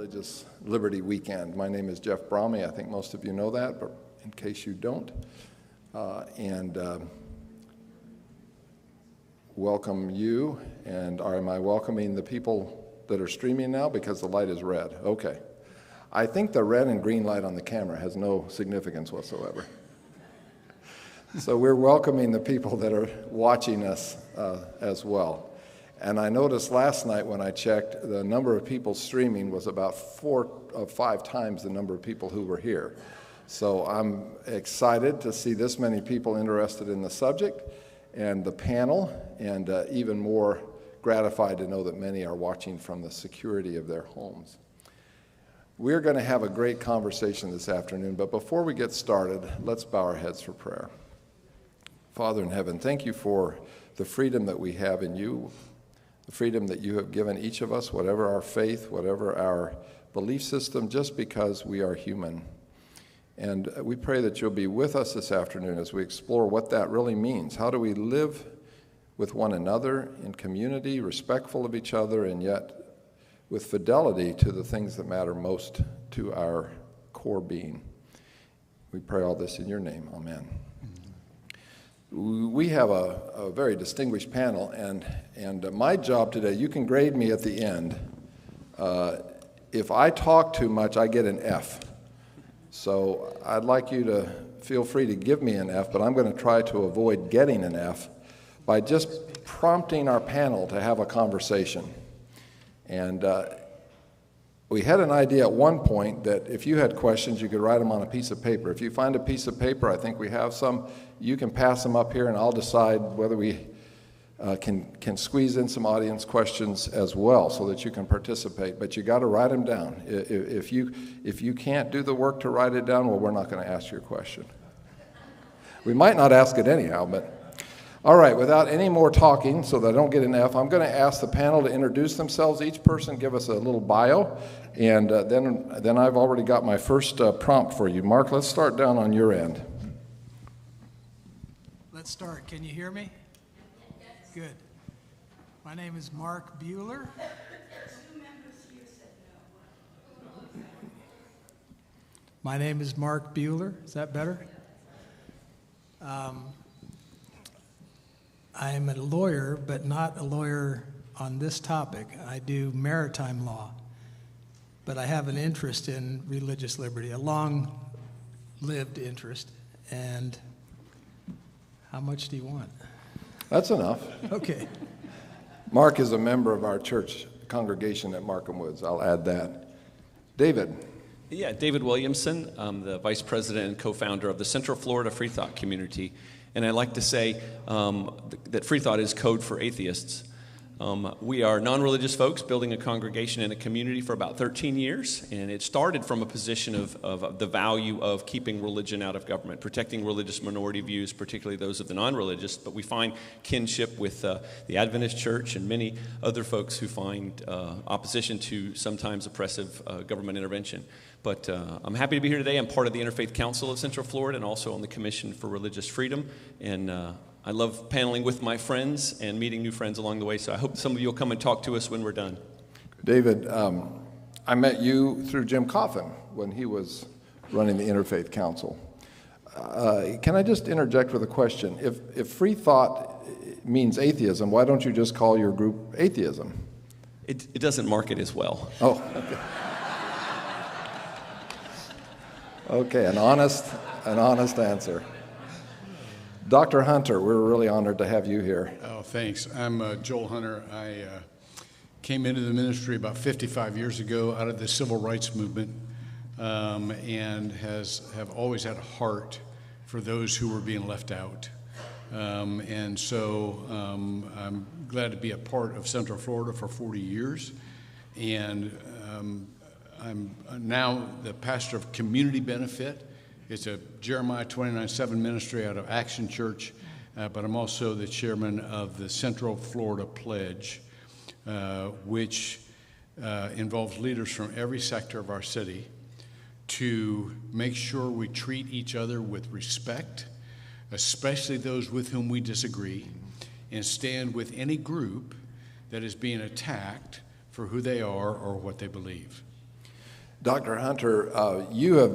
Religious Liberty Weekend. My name is Jeff Bromley. I think most of you know that, but in case you don't, welcome you. And am I welcoming the people that are streaming now? Because the light is red. Okay. I think the red and green light on the camera has no significance whatsoever. So we're welcoming the people that are watching us as well. And I noticed last night when I checked, the number of people streaming was about 4 or 5 times the number of people who were here. So I'm excited to see this many people interested in the subject and the panel, and even more gratified to know that many are watching from the security of their homes. We're going to have a great conversation this afternoon, but before we get started, let's bow our heads for prayer. Father in heaven, thank you for the freedom that we have in you, the freedom that you have given each of us, whatever our faith, whatever our belief system, just because we are human. And we pray that you'll be with us this afternoon as we explore what that really means. How do we live with one another in community, respectful of each other, and yet with fidelity to the things that matter most to our core being? We pray all this in your name. Amen. We have a very distinguished panel, and my job today, you can grade me at the end. If I talk too much, I get an F. So I'd like you to feel free to give me an F, but I'm going to try to avoid getting an F by just prompting our panel to have a conversation. And we had an idea at one point that if you had questions, you could write them on a piece of paper. If you find a piece of paper, I think we have some, you can pass them up here, and I'll decide whether we can squeeze in some audience questions as well so that you can participate. But you got to write them down. If you can't do the work to write it down, well, we're not going to ask your question. We might not ask it anyhow, but all right, without any more talking, so that I don't get an F, I'm going to ask the panel to introduce themselves. Each person give us a little bio, and then I've already got my first prompt for you. Mark, let's start down on your end. Let's start. Can you hear me? Good. My name is Mark Bueller. My name is Mark Bueller. Is that better? I am a lawyer, but not a lawyer on this topic. I do maritime law, but I have an interest in religious liberty, a long-lived interest. And how much do you want? That's enough. Okay. Mark is a member of our church congregation at Markham Woods. I'll add that. David. Yeah, David Williamson. I'm the vice president and co-founder of the Central Florida Free Thought Community. And I like to say that free thought is code for atheists. We are non-religious folks building a congregation and a community for about 13 years, and it started from a position of the value of keeping religion out of government, protecting religious minority views, particularly those of the non-religious, but we find kinship with the Adventist Church and many other folks who find opposition to sometimes oppressive government intervention. But I'm happy to be here today. I'm part of the Interfaith Council of Central Florida and also on the Commission for Religious Freedom, and I love paneling with my friends and meeting new friends along the way, so I hope some of you will come and talk to us when we're done. David, I met you through Jim Coffin when he was running the Interfaith Council. Can I just interject with a question? If free thought means atheism, why don't you just call your group atheism? It doesn't market as well. Oh, okay. Okay, an honest answer. Dr. Hunter, we're really honored to have you here. Oh, thanks. I'm Joel Hunter. I came into the ministry about 55 years ago out of the civil rights movement, and have always had a heart for those who were being left out. And so I'm glad to be a part of Central Florida for 40 years. And I'm now the pastor of Community Benefit. It's a Jeremiah 29:7 ministry out of Action Church, but I'm also the chairman of the Central Florida Pledge, which involves leaders from every sector of our city to make sure we treat each other with respect, especially those with whom we disagree, and stand with any group that is being attacked for who they are or what they believe. Dr. Hunter, you have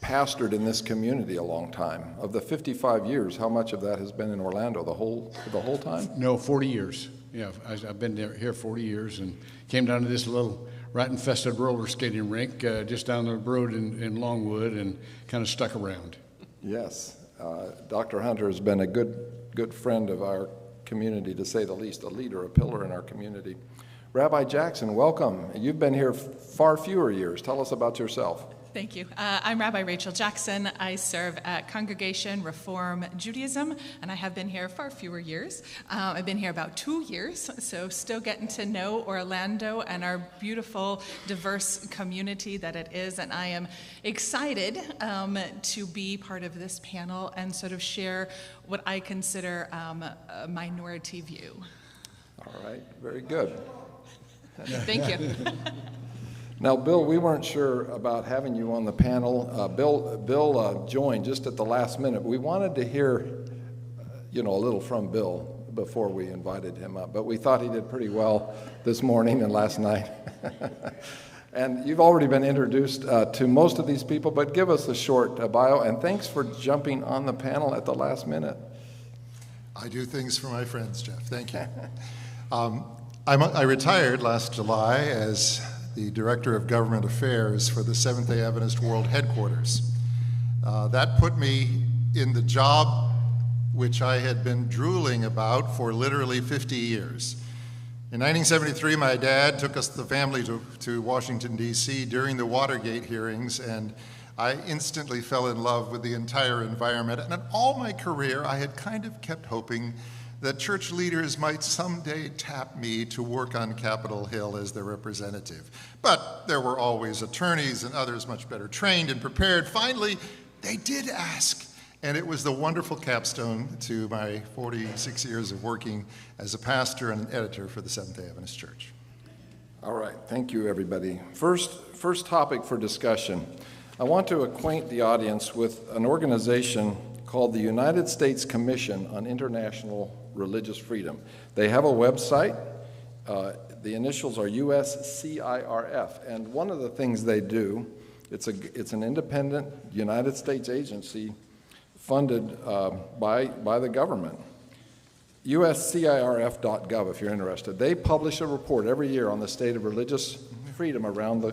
pastored in this community a long time. Of the 55 years, how much of that has been in Orlando? The whole time? No, 40 years. Yeah, I've been here 40 years and came down to this little rat-infested roller skating rink just down the road in Longwood and kind of stuck around. Yes. Dr. Hunter has been a good friend of our community, to say the least, a leader, a pillar in our community. Rabbi Jackson, welcome. You've been here far fewer years. Tell us about yourself. Thank you. I'm Rabbi Rachel Jackson. I serve at Congregation Reform Judaism, and I have been here far fewer years. I've been here about 2 years, so still getting to know Orlando and our beautiful, diverse community that it is, and I am excited to be part of this panel and sort of share what I consider a minority view. All right, very good. Thank you. Now, Bill, we weren't sure about having you on the panel. Bill joined just at the last minute. We wanted to hear, a little from Bill before we invited him up, but we thought he did pretty well this morning and last night. And you've already been introduced to most of these people, but give us a short bio, and thanks for jumping on the panel at the last minute. I do things for my friends, Jeff. Thank you. I retired last July as the Director of Government Affairs for the Seventh-day Adventist World Headquarters. That put me in the job which I had been drooling about for literally 50 years. In 1973, my dad took the family to Washington, D.C. during the Watergate hearings, and I instantly fell in love with the entire environment. And in all my career, I had kind of kept hoping that church leaders might someday tap me to work on Capitol Hill as their representative. But there were always attorneys and others much better trained and prepared. Finally, they did ask, and it was the wonderful capstone to my 46 years of working as a pastor and an editor for the Seventh-day Adventist Church. All right, thank you, everybody. First topic for discussion. I want to acquaint the audience with an organization called the United States Commission on International Religious Freedom. They have a website. The initials are USCIRF, and one of the things they do, it's an independent United States agency funded by the government. USCIRF.gov, if you're interested. They publish a report every year on the state of religious freedom around the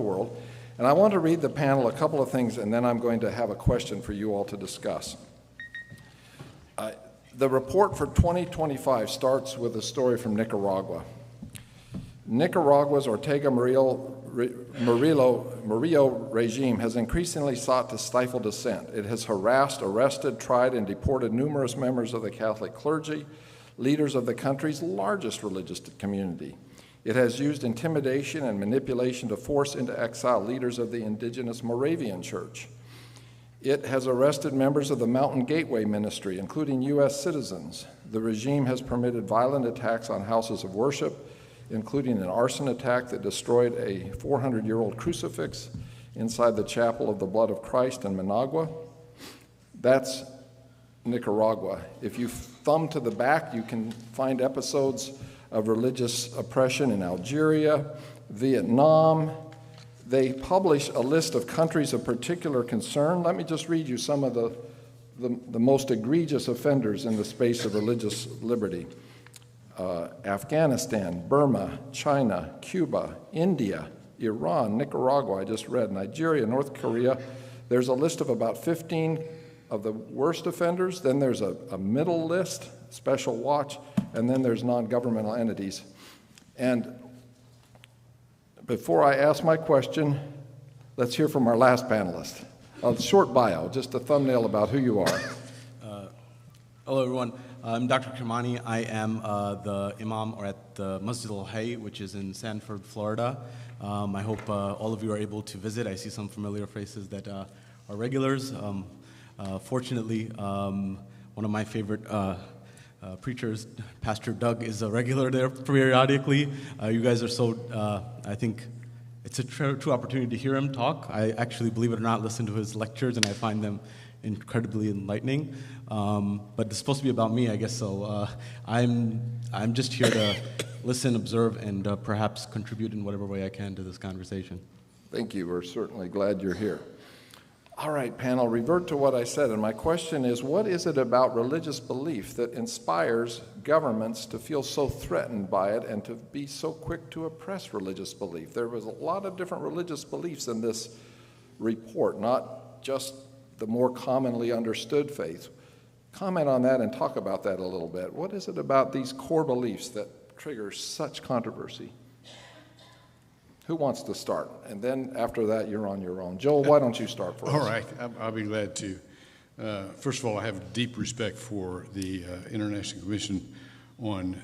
world. And I want to read the panel a couple of things, and then I'm going to have a question for you all to discuss. The report for 2025 starts with a story from Nicaragua. Nicaragua's Ortega Murillo regime has increasingly sought to stifle dissent. It has harassed, arrested, tried, and deported numerous members of the Catholic clergy, leaders of the country's largest religious community. It has used intimidation and manipulation to force into exile leaders of the indigenous Moravian Church. It has arrested members of the Mountain Gateway Ministry, including U.S. citizens. The regime has permitted violent attacks on houses of worship, including an arson attack that destroyed a 400-year-old crucifix inside the Chapel of the Blood of Christ in Managua. That's Nicaragua. If you thumb to the back, you can find episodes of religious oppression in Algeria, Vietnam. They publish a list of countries of particular concern. Let me just read you some of the most egregious offenders in the space of religious liberty. Afghanistan, Burma, China, Cuba, India, Iran, Nicaragua, I just read, Nigeria, North Korea. There's a list of about 15 of the worst offenders. Then there's a middle list, special watch, and then there's non-governmental entities. And before I ask my question, let's hear from our last panelist. A short bio, just a thumbnail about who you are. Hello, everyone. I'm Dr. Kermani. I am the imam at the Masjid al-Hay, which is in Sanford, Florida. I hope all of you are able to visit. I see some familiar faces that are regulars. Fortunately, one of my favorite preachers, Pastor Doug, is a regular there periodically. You guys are so, I think it's a true opportunity to hear him talk. I actually, believe it or not, listen to his lectures, and I find them incredibly enlightening. But it's supposed to be about me, I guess, so I'm just here to listen, observe, and perhaps contribute in whatever way I can to this conversation. Thank you. We're certainly glad you're here. All right, panel, revert to what I said, and my question is, what is it about religious belief that inspires governments to feel so threatened by it and to be so quick to oppress religious belief? There was a lot of different religious beliefs in this report, not just the more commonly understood faith. Comment on that and talk about that a little bit. What is it about these core beliefs that triggers such controversy? Who wants to start? And then after that, you're on your own. Joel, why don't you start for us? All right, I'll be glad to. First of all, I have deep respect for the International Commission on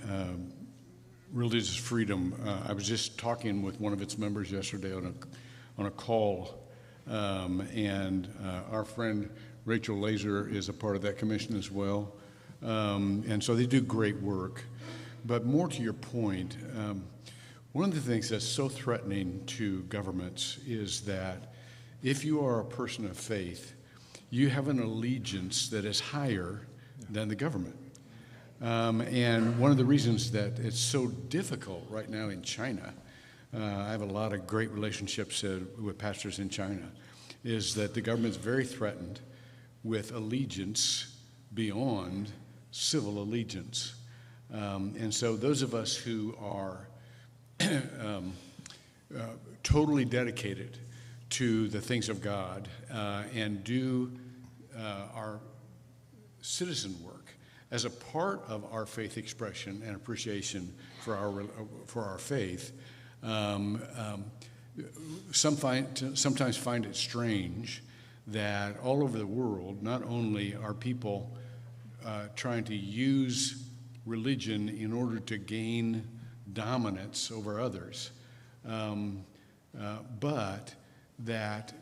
Religious Freedom. I was just talking with one of its members yesterday on a call, and our friend Rachel Laser is a part of that commission as well. And so they do great work. But more to your point, one of the things that's so threatening to governments is that if you are a person of faith, you have an allegiance that is higher than the government. And one of the reasons that it's so difficult right now in China, I have a lot of great relationships with pastors in China, is that the government's very threatened with allegiance beyond civil allegiance. And so those of us who are totally dedicated to the things of God and do our citizen work as a part of our faith expression and appreciation for our faith, sometimes find it strange that all over the world, not only are people trying to use religion in order to gain dominance over others, but that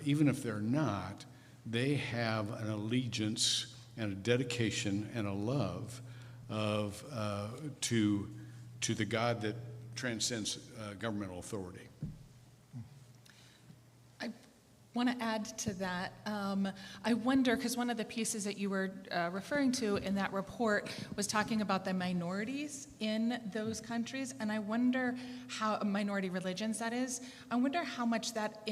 even if they're not, they have an allegiance and a dedication and a love to the God that transcends governmental authority. I want to add to that. I wonder, because one of the pieces that you were referring to in that report was talking about the minorities in those countries, and I wonder how, minority religions that is, I wonder how much that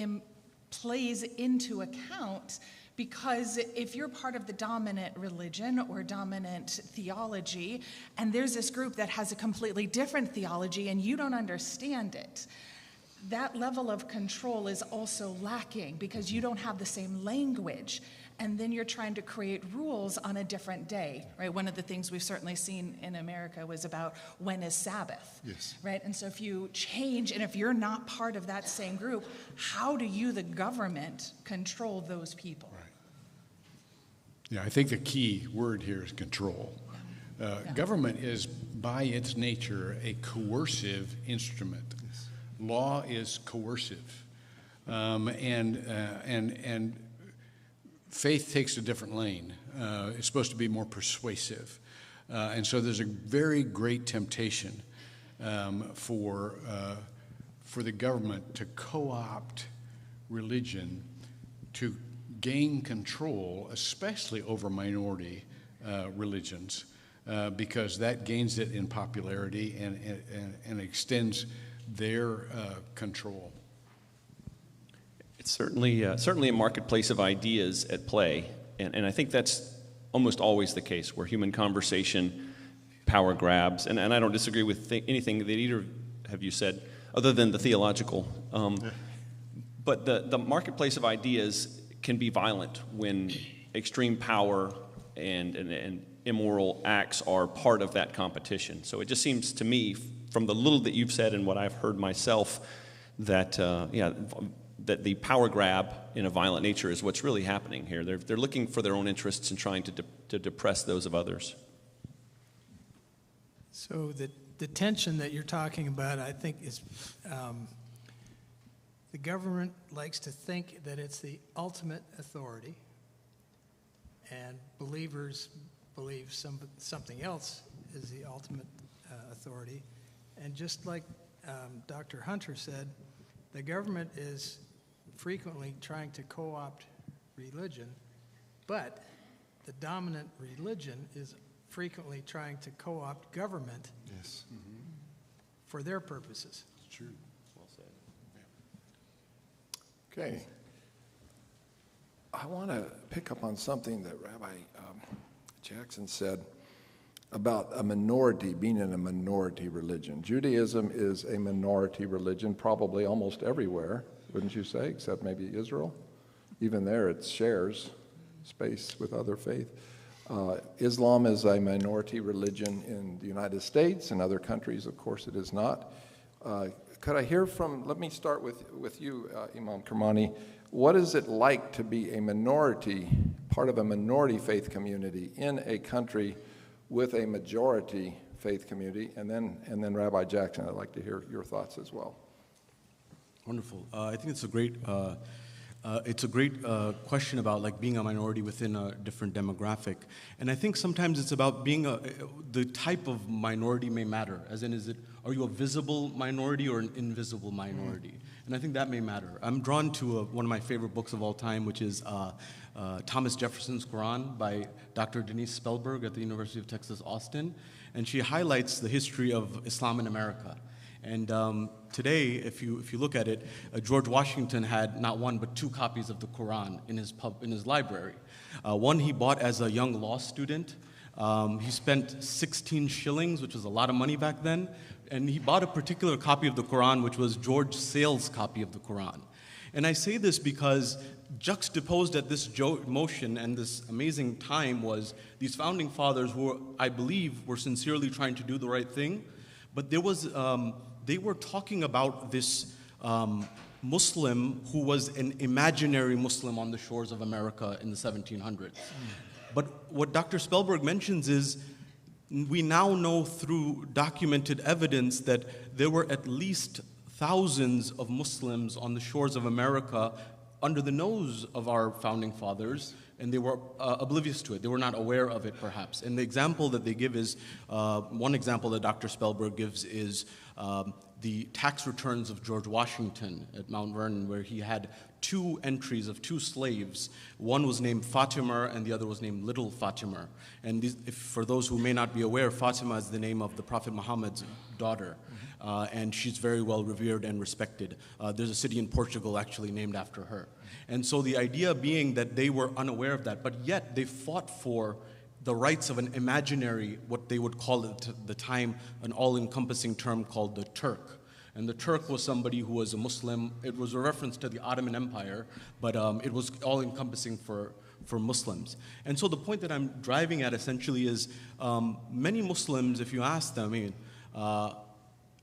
plays into account, because if you're part of the dominant religion or dominant theology, and there's this group that has a completely different theology and you don't understand it, that level of control is also lacking because you don't have the same language. And then you're trying to create rules on a different day, right? One of the things we've certainly seen in America was about when is Sabbath, Yes. right? And so if you change, and if you're not part of that same group, how do you, the government, control those people? Right. Yeah, I think the key word here is control. Government is, by its nature, a coercive instrument. Law is coercive, and faith takes a different lane. It's supposed to be more persuasive, and so there's a very great temptation for the government to co-opt religion to gain control, especially over minority religions, because that gains it in popularity and extends their control. It's certainly a marketplace of ideas at play, and I think that's almost always the case, where human conversation, power grabs, and I don't disagree with anything that either of you said, other than the theological. But the marketplace of ideas can be violent when extreme power and immoral acts are part of that competition. So it just seems to me, from the little that you've said and what I've heard myself, that that the power grab in a violent nature is what's really happening here. They're looking for their own interests and trying to depress those of others. So the tension that you're talking about, I think, is the government likes to think that it's the ultimate authority, and believers believe something else is the ultimate authority. And just like Dr. Hunter said, the government is frequently trying to co-opt religion, but the dominant religion is frequently trying to co-opt government for their purposes. It's true. Well said. Okay. I want to pick up on something that Rabbi Jackson said about a minority, being in a minority religion. Judaism is a minority religion probably almost everywhere, wouldn't you say, except maybe Israel? Even there it shares space with other faith. Islam is a minority religion in the United States and other countries, of course it is not. Could I hear from, let me start with you, Imam Kermani. What is it like to be a minority, part of a minority faith community in a country with a majority faith community? And then Rabbi Jackson, I'd like to hear your thoughts as well. Wonderful. I think it's a great question about like being a minority within a different demographic, and I think sometimes it's about being the type of minority may matter. As in, are you a visible minority or an invisible minority? And I think that may matter. I'm drawn to one of my favorite books of all time, which is Thomas Jefferson's Quran by Dr. Denise Spellberg at the University of Texas, Austin, and she highlights the history of Islam in America. And today, if you look at it, George Washington had not one but two copies of the Quran in his library. One he bought as a young law student. He spent 16 shillings, which was a lot of money back then, and he bought a particular copy of the Quran, which was George Sale's copy of the Quran. And I say this because juxtaposed at this motion and this amazing time was these founding fathers who I believe were sincerely trying to do the right thing, but there was they were talking about this Muslim who was an imaginary Muslim on the shores of America in the 1700s. But what Dr. Spellberg mentions is we now know through documented evidence that there were at least thousands of Muslims on the shores of America under the nose of our founding fathers, and they were oblivious to it. They were not aware of it, perhaps. And the example that they give is, one example that Dr. Spellberg gives is the tax returns of George Washington at Mount Vernon, where he had two entries of two slaves. One was named Fatima, and the other was named Little Fatima. And for those who may not be aware, Fatima is the name of the Prophet Muhammad's daughter, and she's very well revered and respected. There's a city in Portugal actually named after her. And so the idea being that they were unaware of that, but yet they fought for the rights of an imaginary, what they would call at the time, an all-encompassing term called the Turk. And the Turk was somebody who was a Muslim. It was a reference to the Ottoman Empire, but it was all-encompassing for Muslims. And so the point that I'm driving at essentially is many Muslims, if you ask them,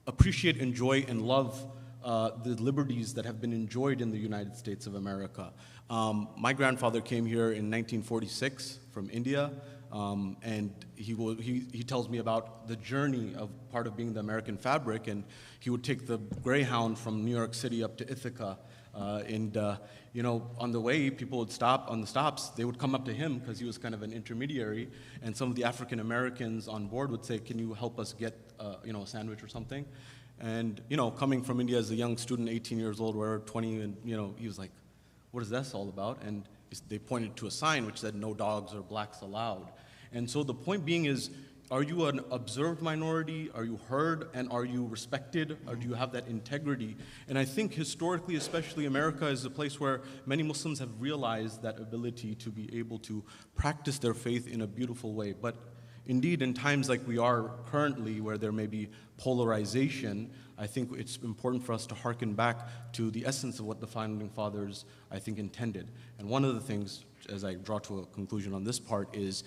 appreciate, enjoy, and love the liberties that have been enjoyed in the United States of America. My grandfather came here in 1946 from India. And he tells me about the journey of part of being the American fabric, and he would take the Greyhound from New York City up to Ithaca, and on the way, people would stop on the stops. They would come up to him because he was kind of an intermediary, and some of the African Americans on board would say, "Can you help us get a sandwich or something?" And coming from India as a young student, 18 years old, or 20, and he was like, "What is this all about?" And they pointed to a sign which said, "No dogs or blacks allowed." And so the point being is, are you an observed minority? Are you heard? And are you respected? Or do you have that integrity? And I think historically, especially America, is a place where many Muslims have realized that ability to be able to practice their faith in a beautiful way. But indeed, in times like we are currently, where there may be polarization, I think it's important for us to hearken back to the essence of what the founding fathers, I think, intended. And one of the things, as I draw to a conclusion on this part, is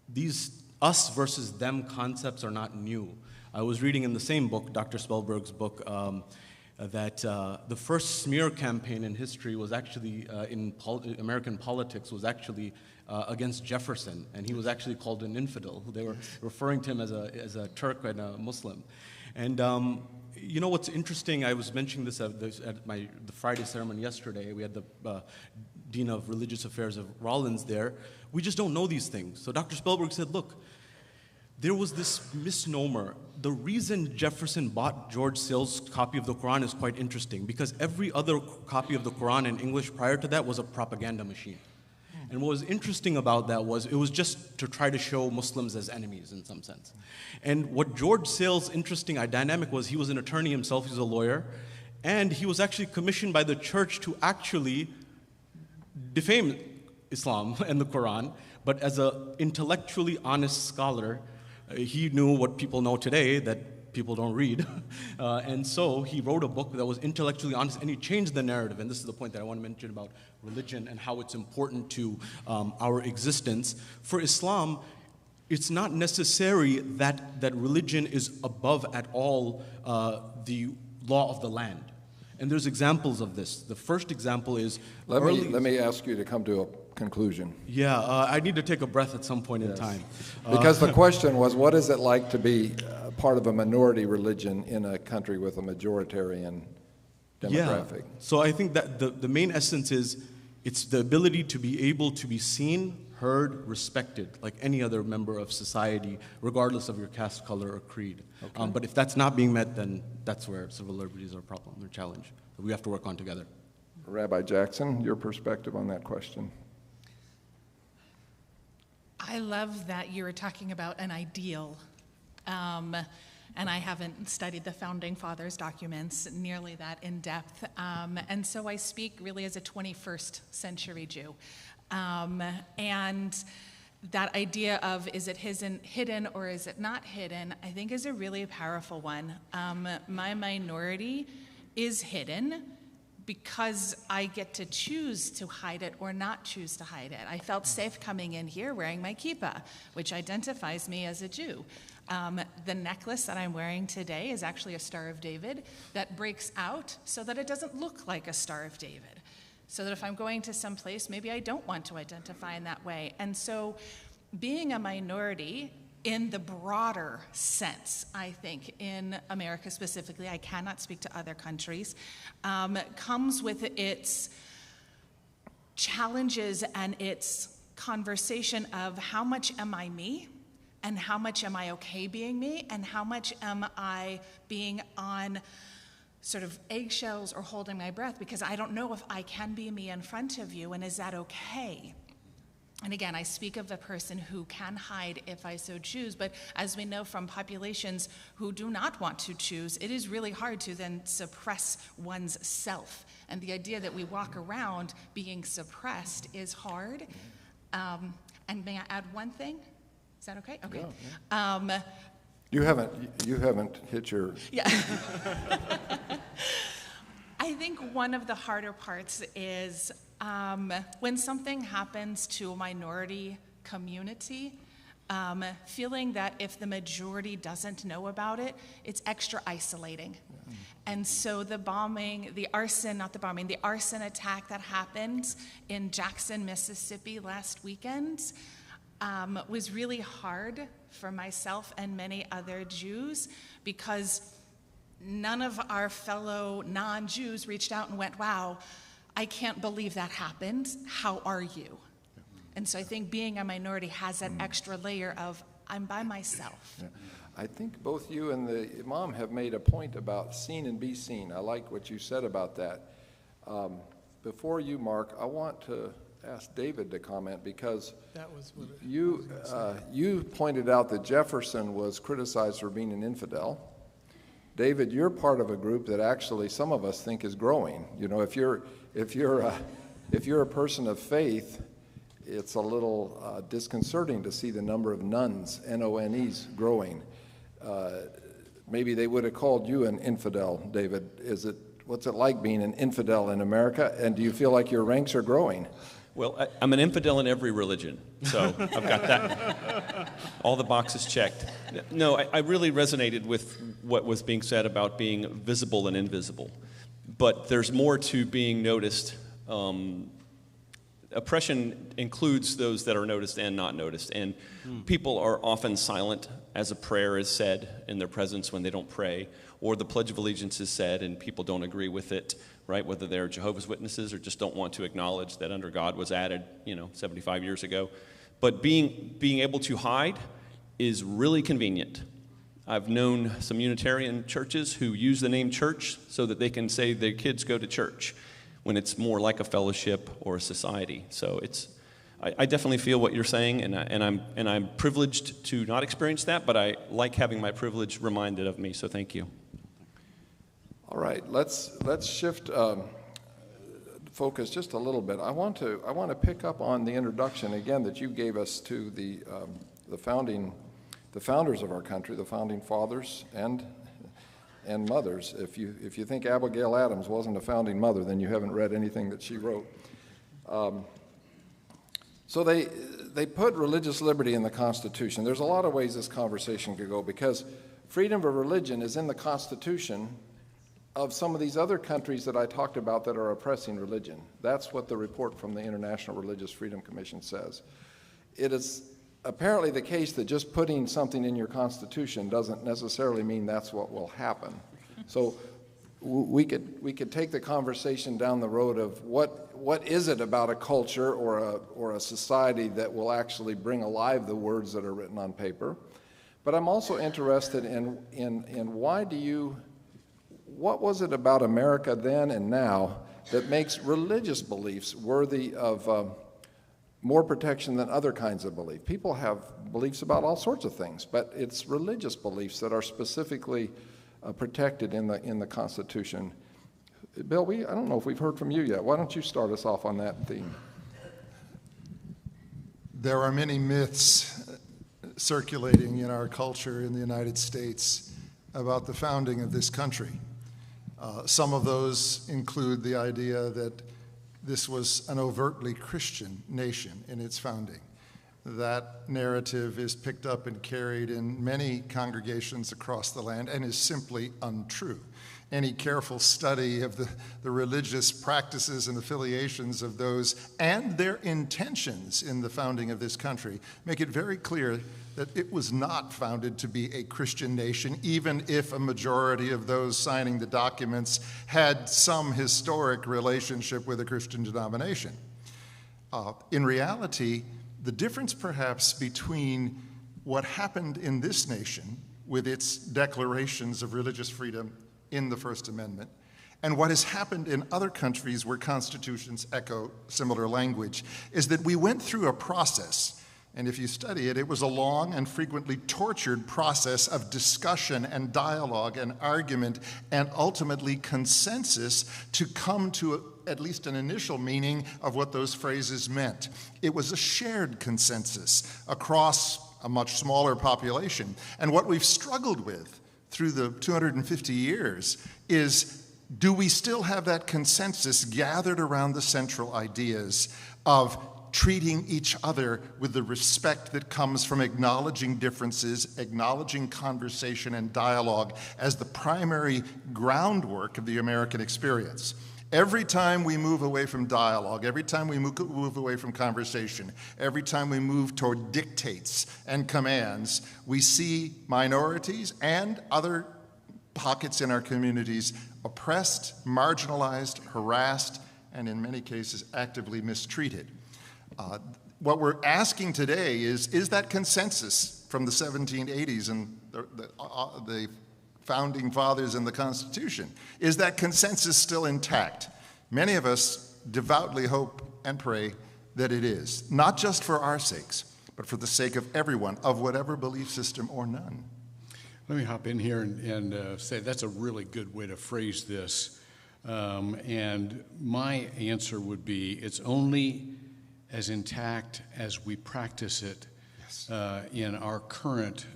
these us versus them concepts are not new. I was reading in the same book, Dr. Spellberg's book, that the first smear campaign in history was actually, in American politics, was actually against Jefferson, and he was actually called an infidel. They were referring to him as a Turk and a Muslim. And what's interesting, I was mentioning this at the Friday sermon yesterday. We had the Dean of Religious Affairs of Rollins there. We just don't know these things. So Dr. Spellberg said, look, there was this misnomer. The reason Jefferson bought George Sale's copy of the Quran is quite interesting, because every other copy of the Quran in English prior to that was a propaganda machine. And what was interesting about that was it was just to try to show Muslims as enemies in some sense. And what George Sale's interesting dynamic was, he was an attorney himself, he's a lawyer, And he was actually commissioned by the church to actually defame Islam and the Quran, but as an intellectually honest scholar, he knew what people know today, that people don't read. And so he wrote a book that was intellectually honest, and he changed the narrative. And this is the point that I want to mention about religion and how it's important to our existence. For Islam, it's not necessary that religion is above at all the law of the land. And there's examples of this. The first example is Let me ask you to come to a conclusion. Yeah, I need to take a breath at some point in time. Because the question was, what is it like to be part of a minority religion in a country with a majoritarian demographic? Yeah. So I think that the main essence is it's the ability to be able to be seen, heard, respected, like any other member of society, regardless of your caste, color, or creed. Okay. But if that's not being met, then that's where civil liberties are a problem, or challenge, that we have to work on together. Rabbi Jackson, your perspective on that question? I love that you were talking about an ideal. And I haven't studied the Founding Fathers documents nearly that in depth. And so I speak really as a 21st century Jew. And that idea of is it hidden or is it not hidden, I think is a really powerful one. My minority is hidden because I get to choose to hide it or not choose to hide it. I felt safe coming in here wearing my kippah, which identifies me as a Jew. The necklace that I'm wearing today is actually a Star of David that breaks out so that it doesn't look like a Star of David. So that if I'm going to some place, maybe I don't want to identify in that way. And so being a minority in the broader sense, I think, in America specifically, I cannot speak to other countries, comes with its challenges and its conversation of how much am I me? And how much am I okay being me? And how much am I being on sort of eggshells or holding my breath because I don't know if I can be me in front of you, and is that okay? And again, I speak of the person who can hide if I so choose, but as we know from populations who do not want to choose, it is really hard to then suppress one's self. And the idea that we walk around being suppressed is hard. And may I add one thing? Is that okay? Okay. Yeah. You haven't hit your... Yeah. I think one of the harder parts is when something happens to a minority community, feeling that if the majority doesn't know about it, it's extra isolating. Yeah. And so the arson attack that happened in Jackson, Mississippi last weekend was really hard for myself and many other Jews because none of our fellow non-Jews reached out and went, wow, I can't believe that happened. How are you? And so I think being a minority has that extra layer of I'm by myself. Yeah. I think both you and the Imam have made a point about seen and be seen. I like what you said about that. Before you, Mark, I want to ask David to comment because you pointed out that Jefferson was criticized for being an infidel. David, you're part of a group that actually some of us think is growing. You know, if you're a person of faith, it's a little disconcerting to see the number of nuns, N-O-N-Es, growing. Maybe they would have called you an infidel, David. What's it like being an infidel in America, and do you feel like your ranks are growing? Well, I'm an infidel in every religion, so I've got that, all the boxes checked. No, I really resonated with what was being said about being visible and invisible. But there's more to being noticed. Oppression includes those that are noticed and not noticed. And people are often silent as a prayer is said in their presence when they don't pray, or the Pledge of Allegiance is said and people don't agree with it, right? Whether they're Jehovah's Witnesses or just don't want to acknowledge that under God was added, 75 years ago. But being able to hide is really convenient. I've known some Unitarian churches who use the name church so that they can say their kids go to church when it's more like a fellowship or a society. So I definitely feel what you're saying, and I'm privileged to not experience that, but I like having my privilege reminded of me, so thank you. All right, let's shift focus just a little bit. I want to pick up on the introduction again that you gave us to the founders of our country, the founding fathers and mothers. If you think Abigail Adams wasn't a founding mother, then you haven't read anything that she wrote. So they put religious liberty in the Constitution. There's a lot of ways this conversation could go, because freedom of religion is in the Constitution of some of these other countries that I talked about that are oppressing religion. That's what the report from the International Religious Freedom Commission says. It is apparently the case that just putting something in your Constitution doesn't necessarily mean that's what will happen. So we could take the conversation down the road of what is it about a culture or a society that will actually bring alive the words that are written on paper. But I'm also interested in what was it about America then and now that makes religious beliefs worthy of more protection than other kinds of belief? People have beliefs about all sorts of things, but it's religious beliefs that are specifically protected in the Constitution. Bill, I don't know if we've heard from you yet. Why don't you start us off on that theme? There are many myths circulating in our culture in the United States about the founding of this country. Some of those include the idea that this was an overtly Christian nation in its founding. That narrative is picked up and carried in many congregations across the land and is simply untrue. Any careful study of the religious practices and affiliations of those and their intentions in the founding of this country make it very clear that it was not founded to be a Christian nation, even if a majority of those signing the documents had some historic relationship with a Christian denomination. In reality, the difference perhaps between what happened in this nation with its declarations of religious freedom in the First Amendment and what has happened in other countries where constitutions echo similar language is that we went through a process. And if you study it, it was a long and frequently tortured process of discussion and dialogue and argument and ultimately consensus to come to at least an initial meaning of what those phrases meant. It was a shared consensus across a much smaller population. And what we've struggled with through the 250 years is, do we still have that consensus gathered around the central ideas of treating each other with the respect that comes from acknowledging differences, acknowledging conversation and dialogue as the primary groundwork of the American experience? Every time we move away from dialogue, every time we move away from conversation, every time we move toward dictates and commands, we see minorities and other pockets in our communities oppressed, marginalized, harassed, and in many cases actively mistreated. What we're asking today is that consensus from the 1780s and the founding fathers and the Constitution, is that consensus still intact? Many of us devoutly hope and pray that it is, not just for our sakes, but for the sake of everyone, of whatever belief system or none. Let me hop in here and say that's a really good way to phrase this. And my answer would be, it's only as intact as we practice it in our current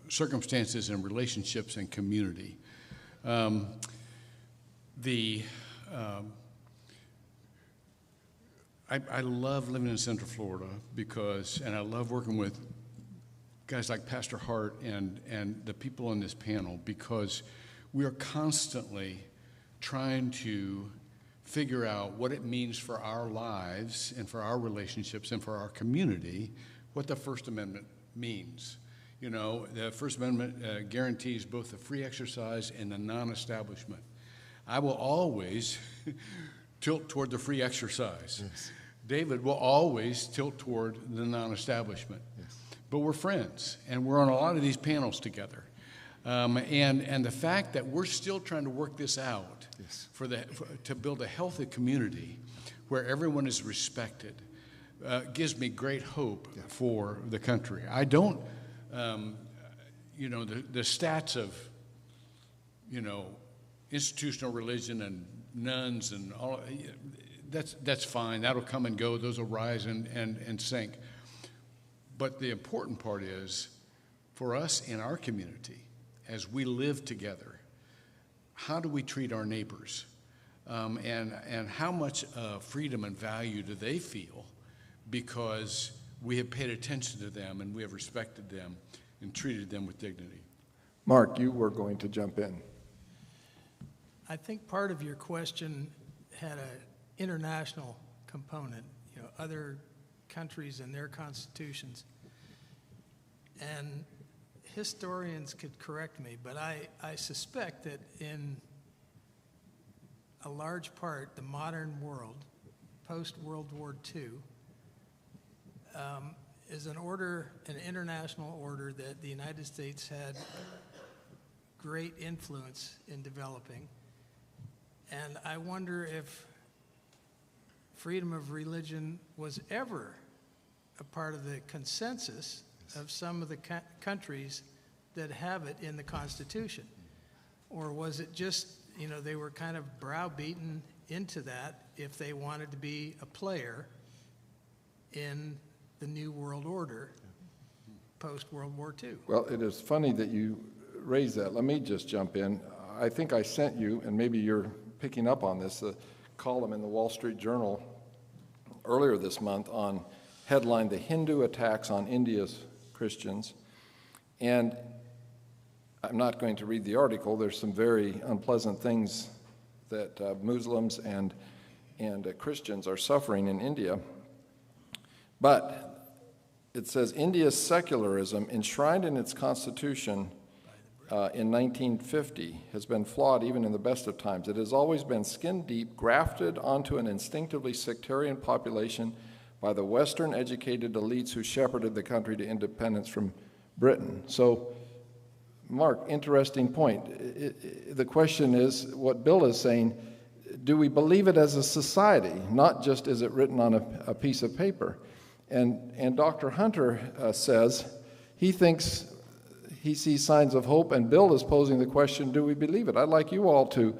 circumstances and relationships and community. I love living in Central Florida and I love working with guys like Pastor Hart and the people on this panel, because we are constantly trying to figure out what it means for our lives and for our relationships and for our community, what the First Amendment means. You know, the First Amendment guarantees both the free exercise and the non-establishment. I will always tilt toward the free exercise. Yes. David will always tilt toward the non-establishment. Yes. But we're friends, and we're on a lot of these panels together. And the fact that we're still trying to work this out to build a healthy community where everyone is respected gives me great hope for the country. I don't, the stats of, institutional religion and nuns and all, that's fine. That'll come and go. Those will rise and sink. But the important part is, for us in our community, as we live together, how do we treat our neighbors? And how much freedom and value do they feel because we have paid attention to them and we have respected them and treated them with dignity? Mark, you were going to jump in. I think part of your question had an international component, other countries and their constitutions. And historians could correct me, but I suspect that in a large part, the modern world, post-World War II, is an international order that the United States had great influence in developing. And I wonder if freedom of religion was ever a part of the consensus of some of the countries that have it in the Constitution. Or was it just, they were kind of browbeaten into that if they wanted to be a player in the new world order post-World War II? Well, it is funny that you raise that. Let me just jump in. I think I sent you, and maybe you're picking up on this, a column in the Wall Street Journal earlier this month on headline, "The Hindu Attacks on India's Christians." And I'm not going to read the article. There's some very unpleasant things that Muslims and Christians are suffering in India. But it says India's secularism, enshrined in its constitution in 1950, has been flawed even in the best of times. It has always been skin deep, grafted onto an instinctively sectarian population by the Western educated elites who shepherded the country to independence from Britain. So, Mark, interesting point. The question is, what Bill is saying, do we believe it as a society, not just is it written on a piece of paper? And Dr. Hunter says he thinks he sees signs of hope, and Bill is posing the question, do we believe it? I'd like you all to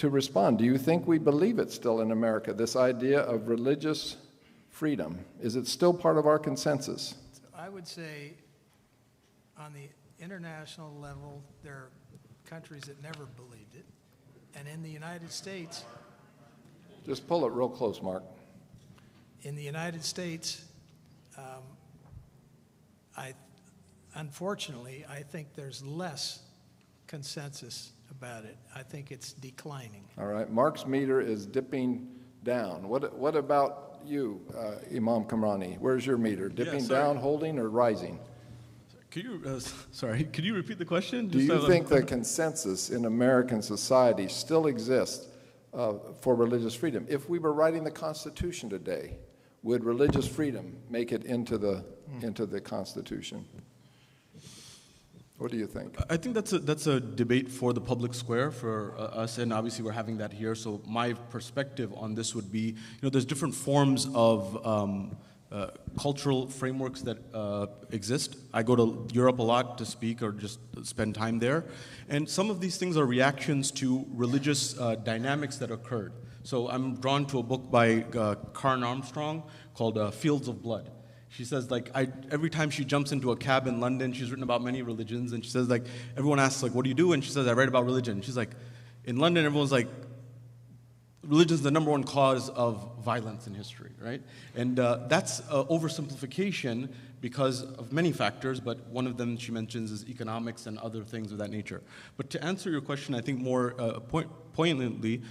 respond. Do you think we believe it still in America, this idea of religious freedom? Is it still part of our consensus? I would say on the international level, there are countries that never believed it. And in the United States... Just pull it real close, Mark. In the United States, unfortunately, I think there's less consensus about it. I think it's declining. All right. Mark's meter is dipping down. What about you, Imam Kamrani? Where's your meter? Dipping down, holding, or rising? Could you repeat the question? Do you think the consensus in American society still exists for religious freedom? If we were writing the Constitution today, would religious freedom make it into the Constitution? What do you think? I think that's a debate for the public square for us, and obviously we're having that here. So my perspective on this would be, there's different forms of cultural frameworks that exist. I go to Europe a lot to speak or just spend time there, and some of these things are reactions to religious dynamics that occurred. So I'm drawn to a book by Karen Armstrong called Fields of Blood. She says, every time she jumps into a cab in London, she's written about many religions, and she says, everyone asks, what do you do? And she says, I write about religion. She's like, in London, everyone's like, religion is the number one cause of violence in history, right? And that's oversimplification because of many factors, but one of them she mentions is economics and other things of that nature. But to answer your question, I think more poignantly,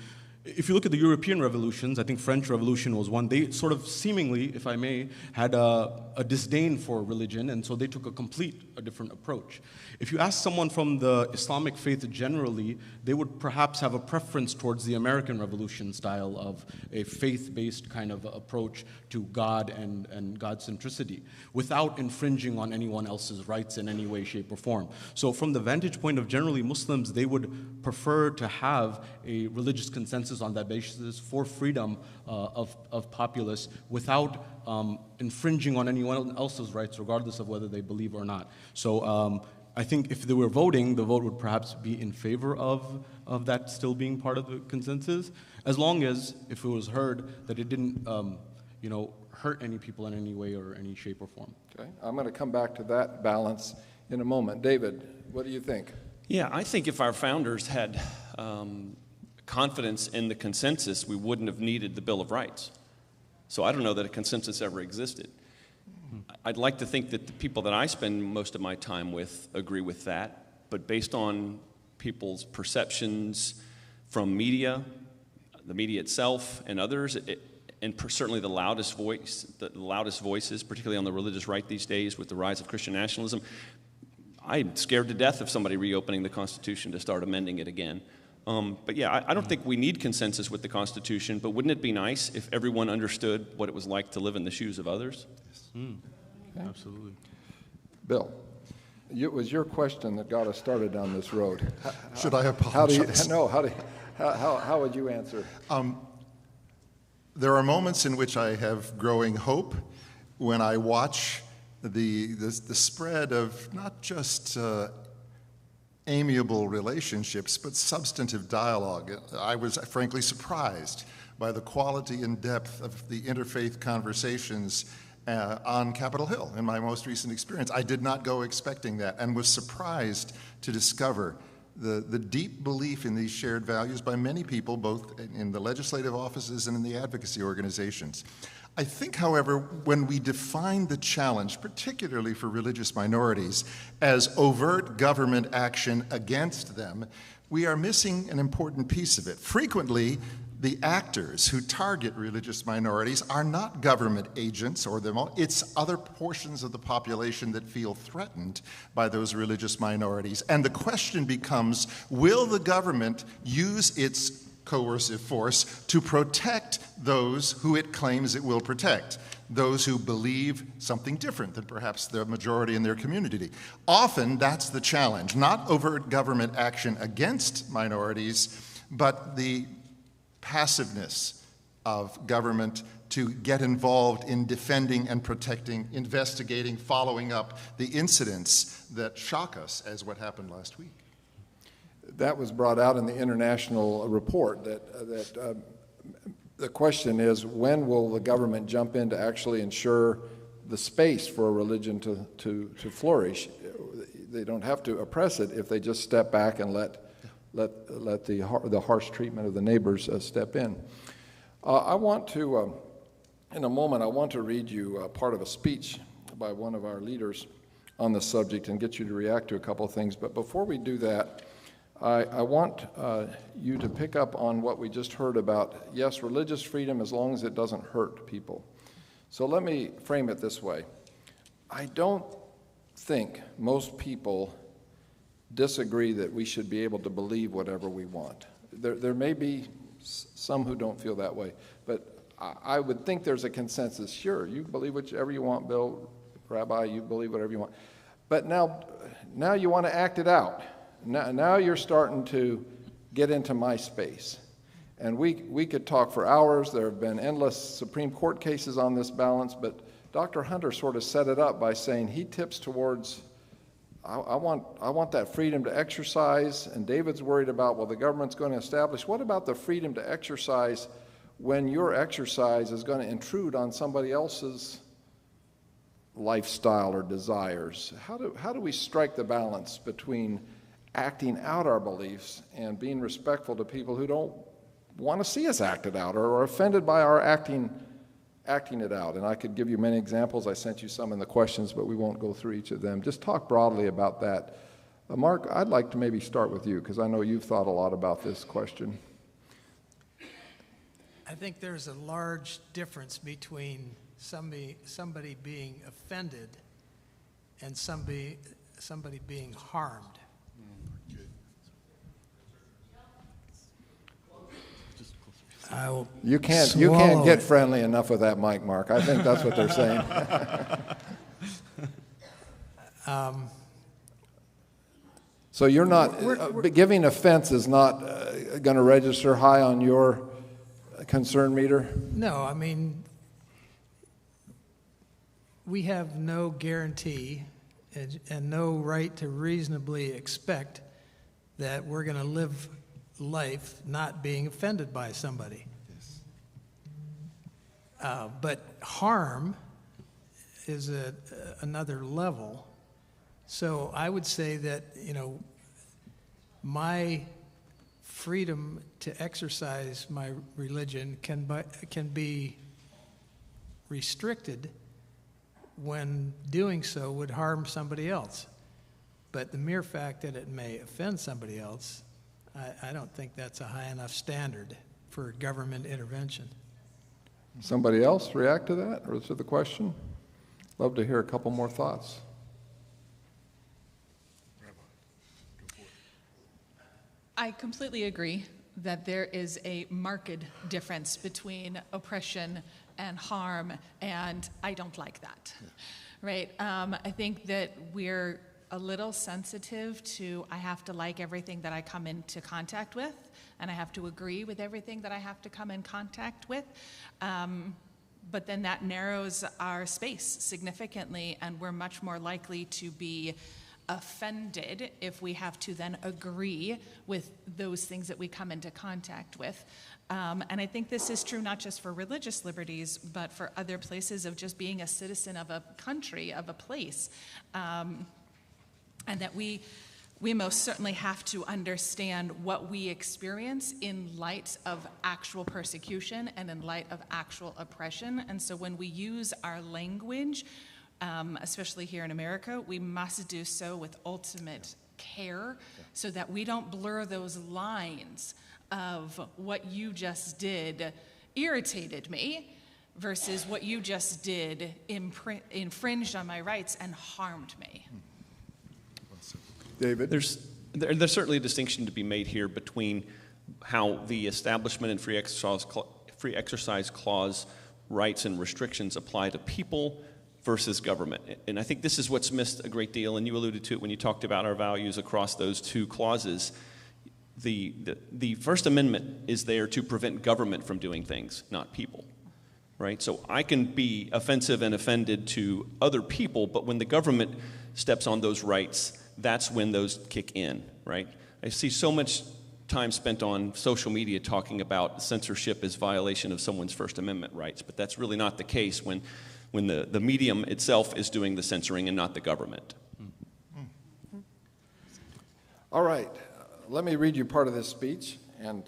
if you look at the European revolutions, I think French Revolution was one, they sort of seemingly, if I may, had a disdain for religion, and so they took a different approach. If you ask someone from the Islamic faith generally, they would perhaps have a preference towards the American Revolution style of a faith-based kind of approach to God and God centricity, without infringing on anyone else's rights in any way, shape, or form. So from the vantage point of generally Muslims, they would prefer to have a religious consensus on that basis for freedom of populace without infringing on anyone else's rights, regardless of whether they believe or not. So I think if they were voting, the vote would perhaps be in favor of that still being part of the consensus, as long as, if it was heard, that it didn't, hurt any people in any way or any shape or form. Okay, I'm going to come back to that balance in a moment. David, what do you think? Yeah, I think if our founders had confidence in the consensus, we wouldn't have needed the Bill of Rights. So I don't know that a consensus ever existed. I'd like to think that the people that I spend most of my time with agree with that, but based on people's perceptions from media, the media itself, and others, certainly the loudest voices, particularly on the religious right these days with the rise of Christian nationalism, I'm scared to death of somebody reopening the Constitution to start amending it again. But yeah, I don't think we need consensus with the Constitution, but wouldn't it be nice if everyone understood what it was like to live in the shoes of others? Okay. Absolutely. Bill, it was your question that got us started down this road. Should I apologize? How would you answer? There are moments in which I have growing hope when I watch the spread of not just amiable relationships, but substantive dialogue. I was frankly surprised by the quality and depth of the interfaith conversations on Capitol Hill in my most recent experience. I did not go expecting that and was surprised to discover the deep belief in these shared values by many people, both in the legislative offices and in the advocacy organizations. I think, however, when we define the challenge, particularly for religious minorities, as overt government action against them, we are missing an important piece of it. Frequently, the actors who target religious minorities are not government agents or it's other portions of the population that feel threatened by those religious minorities. And the question becomes, will the government use its coercive force to protect those who it claims it will protect, those who believe something different than perhaps the majority in their community? Often that's the challenge, not overt government action against minorities, but the passiveness of government to get involved in defending and protecting, investigating, following up the incidents that shock us, as what happened last week. That was brought out in the international report that the question is, when will the government jump in to actually ensure the space for a religion to flourish? They don't have to oppress it if they just step back and let the harsh treatment of the neighbors step in. I want to, in a moment, I want to read you part of a speech by one of our leaders on the subject and get you to react to a couple of things. But before we do that, I want you to pick up on what we just heard about, yes, religious freedom as long as it doesn't hurt people. So let me frame it this way. I don't think most people disagree that we should be able to believe whatever we want. There may be some who don't feel that way, but I would think there's a consensus. Sure, you believe whatever you want, Bill, Rabbi, you believe whatever you want. But now you want to act it out. Now you're starting to get into my space. And we could talk for hours. There have been endless Supreme Court cases on this balance, but Dr. Hunter sort of set it up by saying he tips towards I want that freedom to exercise, and David's worried about, well, the government's going to establish. What about the freedom to exercise when your exercise is going to intrude on somebody else's lifestyle or desires? How do we strike the balance between acting out our beliefs and being respectful to people who don't want to see us act it out or are offended by our acting it out? And I could give you many examples. I sent you some in the questions, but we won't go through each of them. Just talk broadly about that. Mark, I'd like to maybe start with you because I know you've thought a lot about this question. I think there's a large difference between somebody being offended and somebody being harmed. You can't get friendly enough with that mic, Mark. I think that's what they're saying. So you're not giving offense is not going to register high on your concern meter? No, I mean, we have no guarantee and no right to reasonably expect that we're going to live life not being offended by somebody. But harm is another level. So I would say that, my freedom to exercise my religion can be restricted when doing so would harm somebody else. But the mere fact that it may offend somebody else, I don't think that's a high enough standard for government intervention. Somebody else react to that or to the question? Love to hear a couple more thoughts. I completely agree that there is a marked difference between oppression and harm, and I don't like that, right? I think that we're a little sensitive to, I have to like everything that I come into contact with, and I have to agree with everything that I have to come in contact with. But then that narrows our space significantly, and we're much more likely to be offended if we have to then agree with those things that we come into contact with. And I think this is true not just for religious liberties, but for other places of just being a citizen of a country, of a place. And that we most certainly have to understand what we experience in light of actual persecution and in light of actual oppression. And so when we use our language, especially here in America, we must do so with ultimate care so that we don't blur those lines of what you just did irritated me versus what you just did infringed on my rights and harmed me. David? There's certainly a distinction to be made here between how the Establishment and Free Exercise Clause rights and restrictions apply to people versus government. And I think this is what's missed a great deal, and you alluded to it when you talked about our values across those two clauses. The First Amendment is there to prevent government from doing things, not people, right? So I can be offensive and offended to other people, but when the government steps on those rights, that's when those kick in, right? I see so much time spent on social media talking about censorship as violation of someone's First Amendment rights, but that's really not the case when the medium itself is doing the censoring and not the government. All right, let me read you part of this speech, and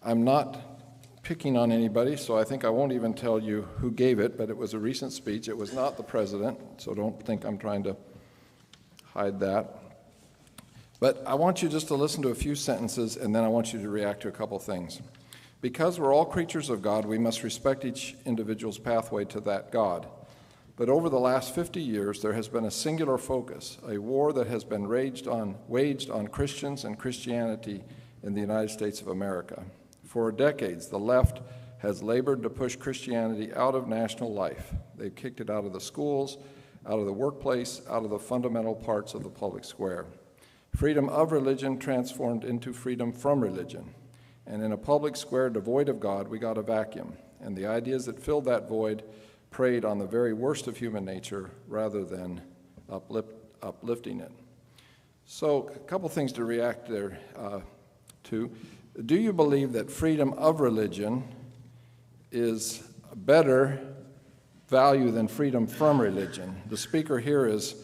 I'm not picking on anybody, so I think I won't even tell you who gave it, but it was a recent speech. It was not the president, so don't think I'm trying to hide that. But I want you just to listen to a few sentences, and then I want you to react to a couple things. Because we're all creatures of God, we must respect each individual's pathway to that God. But over the last 50 years, there has been a singular focus, a war that has been waged on Christians and Christianity in the United States of America. For decades, the left has labored to push Christianity out of national life. They've kicked it out of the schools, out of the workplace, out of the fundamental parts of the public square. Freedom of religion transformed into freedom from religion. And in a public square devoid of God, we got a vacuum. And the ideas that filled that void preyed on the very worst of human nature rather than uplifting it. So a couple things to react there to. Do you believe that freedom of religion is a better value than freedom from religion? The speaker here is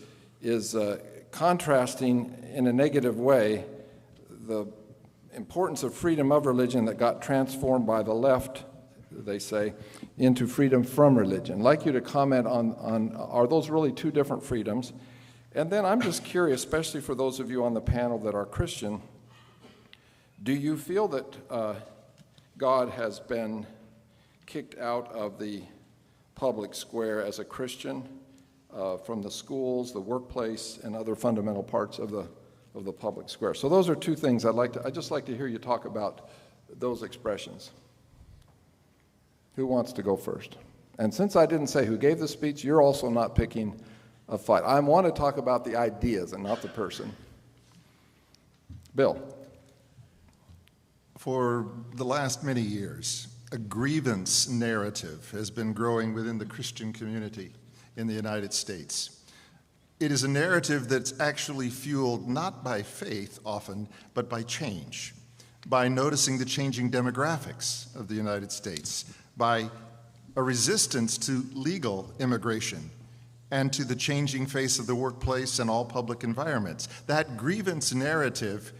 contrasting in a negative way the importance of freedom of religion that got transformed by the left, they say, into freedom from religion. I'd like you to comment on are those really two different freedoms? And then I'm just curious, especially for those of you on the panel that are Christian, do you feel that God has been kicked out of the public square as a Christian from the schools, the workplace, and other fundamental parts of the public square? So those are two things I'd just like to hear you talk about those expressions. Who wants to go first? And since I didn't say who gave the speech, you're also not picking a fight. I want to talk about the ideas and not the person. Bill. For the last many years, a grievance narrative has been growing within the Christian community in the United States. it is a narrative that's actually fueled not by faith often, but by change, by noticing the changing demographics of the United States, by a resistance to legal immigration, and to the changing face of the workplace and all public environments. That grievance narrative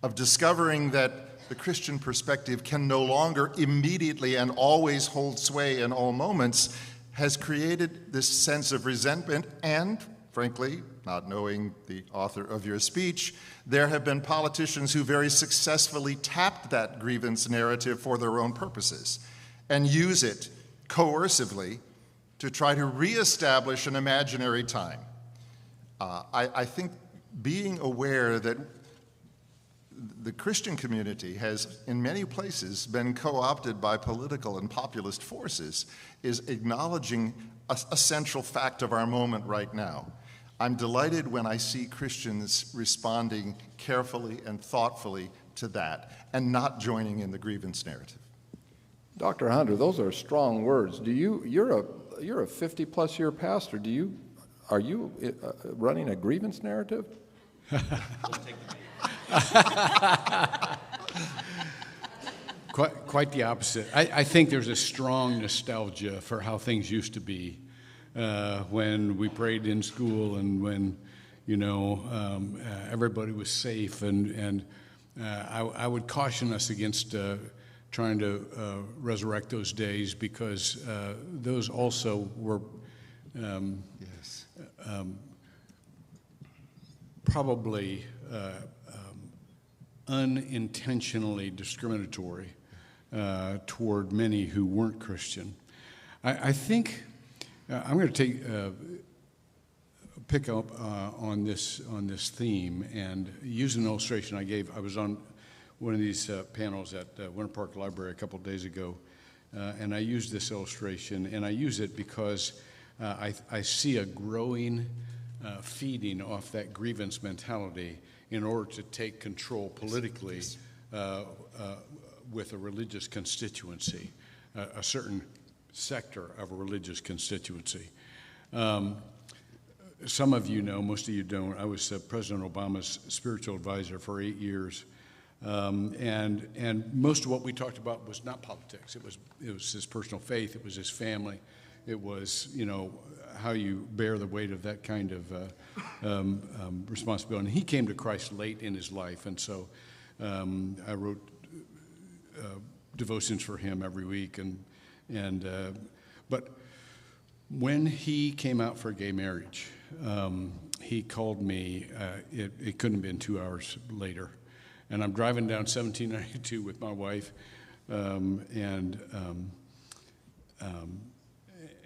of discovering that the Christian perspective can no longer immediately and always hold sway in all moments has created this sense of resentment and, frankly, not knowing the author of your speech, there have been politicians who very successfully tapped that grievance narrative for their own purposes and use it coercively to try to reestablish an imaginary time. I think being aware that the Christian community has, in many places, been co-opted by political and populist forces is acknowledging a central fact of our moment right now. I'm delighted when I see Christians responding carefully and thoughtfully to that and not joining in the grievance narrative. Dr. Hunter, those are strong words. You're a 50-plus year pastor. Are you running a grievance narrative? Quite the opposite. I think there's a strong nostalgia for how things used to be when we prayed in school and when, everybody was safe. And I would caution us against trying to resurrect those days because those also were probably unintentionally discriminatory toward many who weren't Christian. I think I'm going to pick up on this theme and use an illustration I gave. I was on one of these panels at Winter Park Library a couple of days ago, and I used this illustration, and I use it because I see a growing feeding off that grievance mentality in order to take control politically with a religious constituency, a certain sector of a religious constituency. Some of you know, most of you don't, I was President Obama's spiritual advisor for 8 years. And most of what we talked about was not politics. It was his personal faith. It was his family. It was, how you bear the weight of that kind of responsibility. And he came to Christ late in his life, and so I wrote devotions for him every week. But when he came out for gay marriage, he called me. It couldn't have been 2 hours later. And I'm driving down 1792 with my wife, and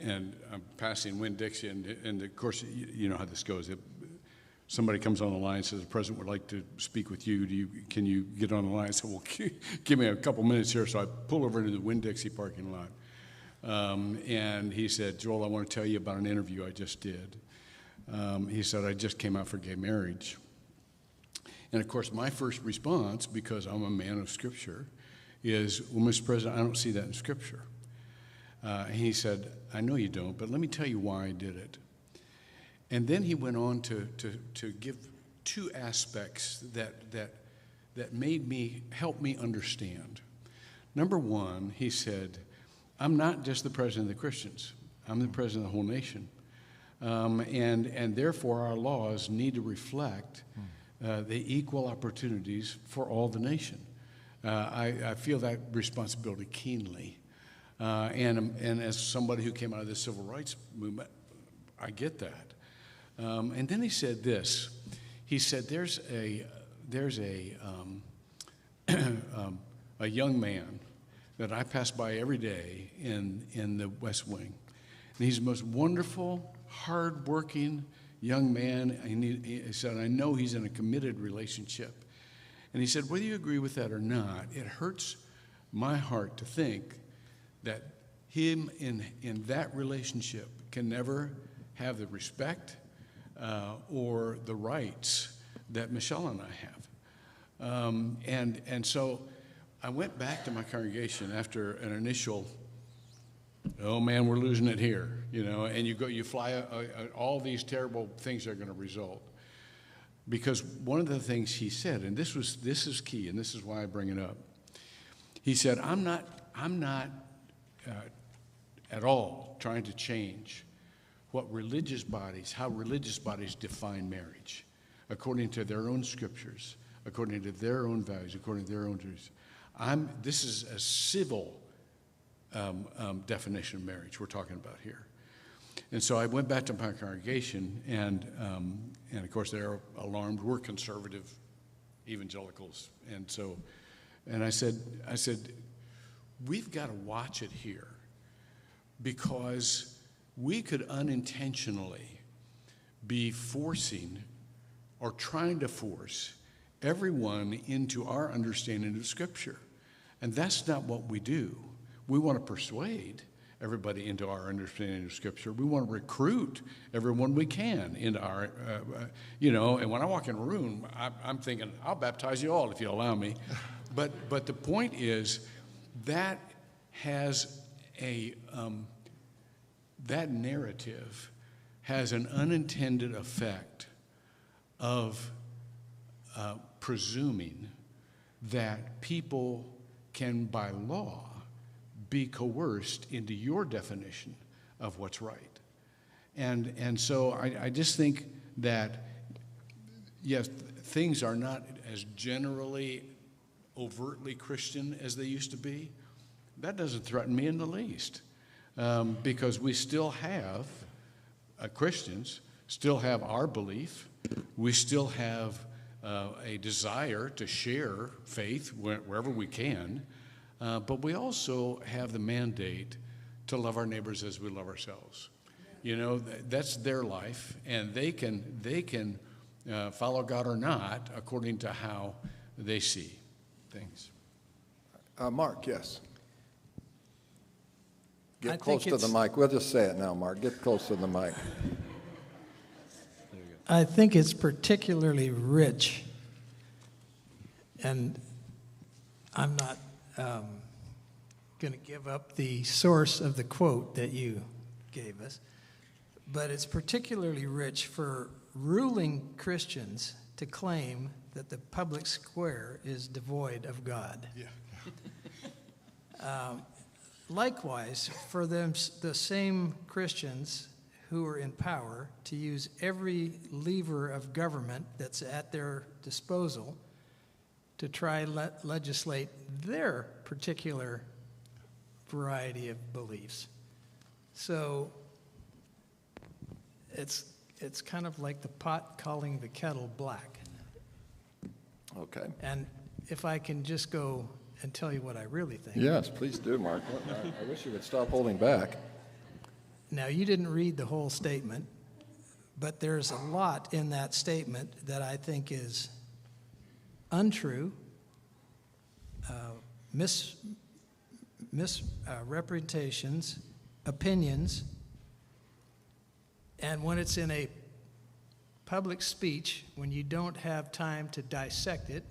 I'm passing Winn-Dixie, and of course, you know how this goes. Somebody comes on the line and says, the president would like to speak with you. Can you get on the line? I said, well, give me a couple minutes here. So I pull over into the Winn-Dixie parking lot. And he said, Joel, I want to tell you about an interview I just did. He said, I just came out for gay marriage. And of course, my first response, because I'm a man of Scripture, is, well, Mr. President, I don't see that in Scripture. And he said, I know you don't, but let me tell you why I did it. And then he went on to give two aspects that helped me understand. Number one, he said, I'm not just the president of the Christians. I'm the president of the whole nation. And therefore, our laws need to reflect the equal opportunities for all the nation. I feel that responsibility keenly. And as somebody who came out of the civil rights movement, I get that. And then he said this. He said, there's a young man that I pass by every day in the West Wing. And he's the most wonderful, hard-working young man. And he said, I know he's in a committed relationship. And he said, whether you agree with that or not, it hurts my heart to think that him in that relationship can never have the respect or the rights that Michelle and I have. And so I went back to my congregation after an initial, oh man, we're losing it here, and you fly, all these terrible things are going to result. Because one of the things he said, and this is key, and this is why I bring it up. He said, I'm not at all trying to change how religious bodies define marriage, according to their own scriptures, according to their own values, according to their own truths. This is a civil definition of marriage we're talking about here. And so I went back to my congregation, and of course they're alarmed. We're conservative evangelicals, and I said, we've got to watch it here, because we could unintentionally be forcing or trying to force everyone into our understanding of Scripture, and that's not what we do. We want to persuade everybody into our understanding of Scripture. We want to recruit everyone we can into our, and when I walk in a room, I'm thinking, I'll baptize you all if you allow me. But the point is, that has that narrative has an unintended effect of presuming that people can, by law, be coerced into your definition of what's right. And so I just think that, yes, things are not as generally overtly Christian as they used to be. That doesn't threaten me in the least, because we still have, Christians still have our belief. We still have a desire to share faith wherever we can. But we also have the mandate to love our neighbors as we love ourselves. That's their life, and they can follow God or not according to how they see things. Mark, yes. I Get close think to the mic. We'll just say it now, Mark. Get close to the mic. I think it's particularly rich, and I'm not going to give up the source of the quote that you gave us, but it's particularly rich for ruling Christians to claim that the public square is devoid of God. Yeah. Likewise, for them, the same Christians who are in power to use every lever of government that's at their disposal to try legislate their particular variety of beliefs. So it's kind of like the pot calling the kettle black. Okay. And if I can just go and tell you what I really think. Yes, please do, Mark. I wish you would stop holding back. Now, you didn't read the whole statement, but there's a lot in that statement that I think is untrue, misrepresentations, opinions, and when it's in a public speech, when you don't have time to dissect it,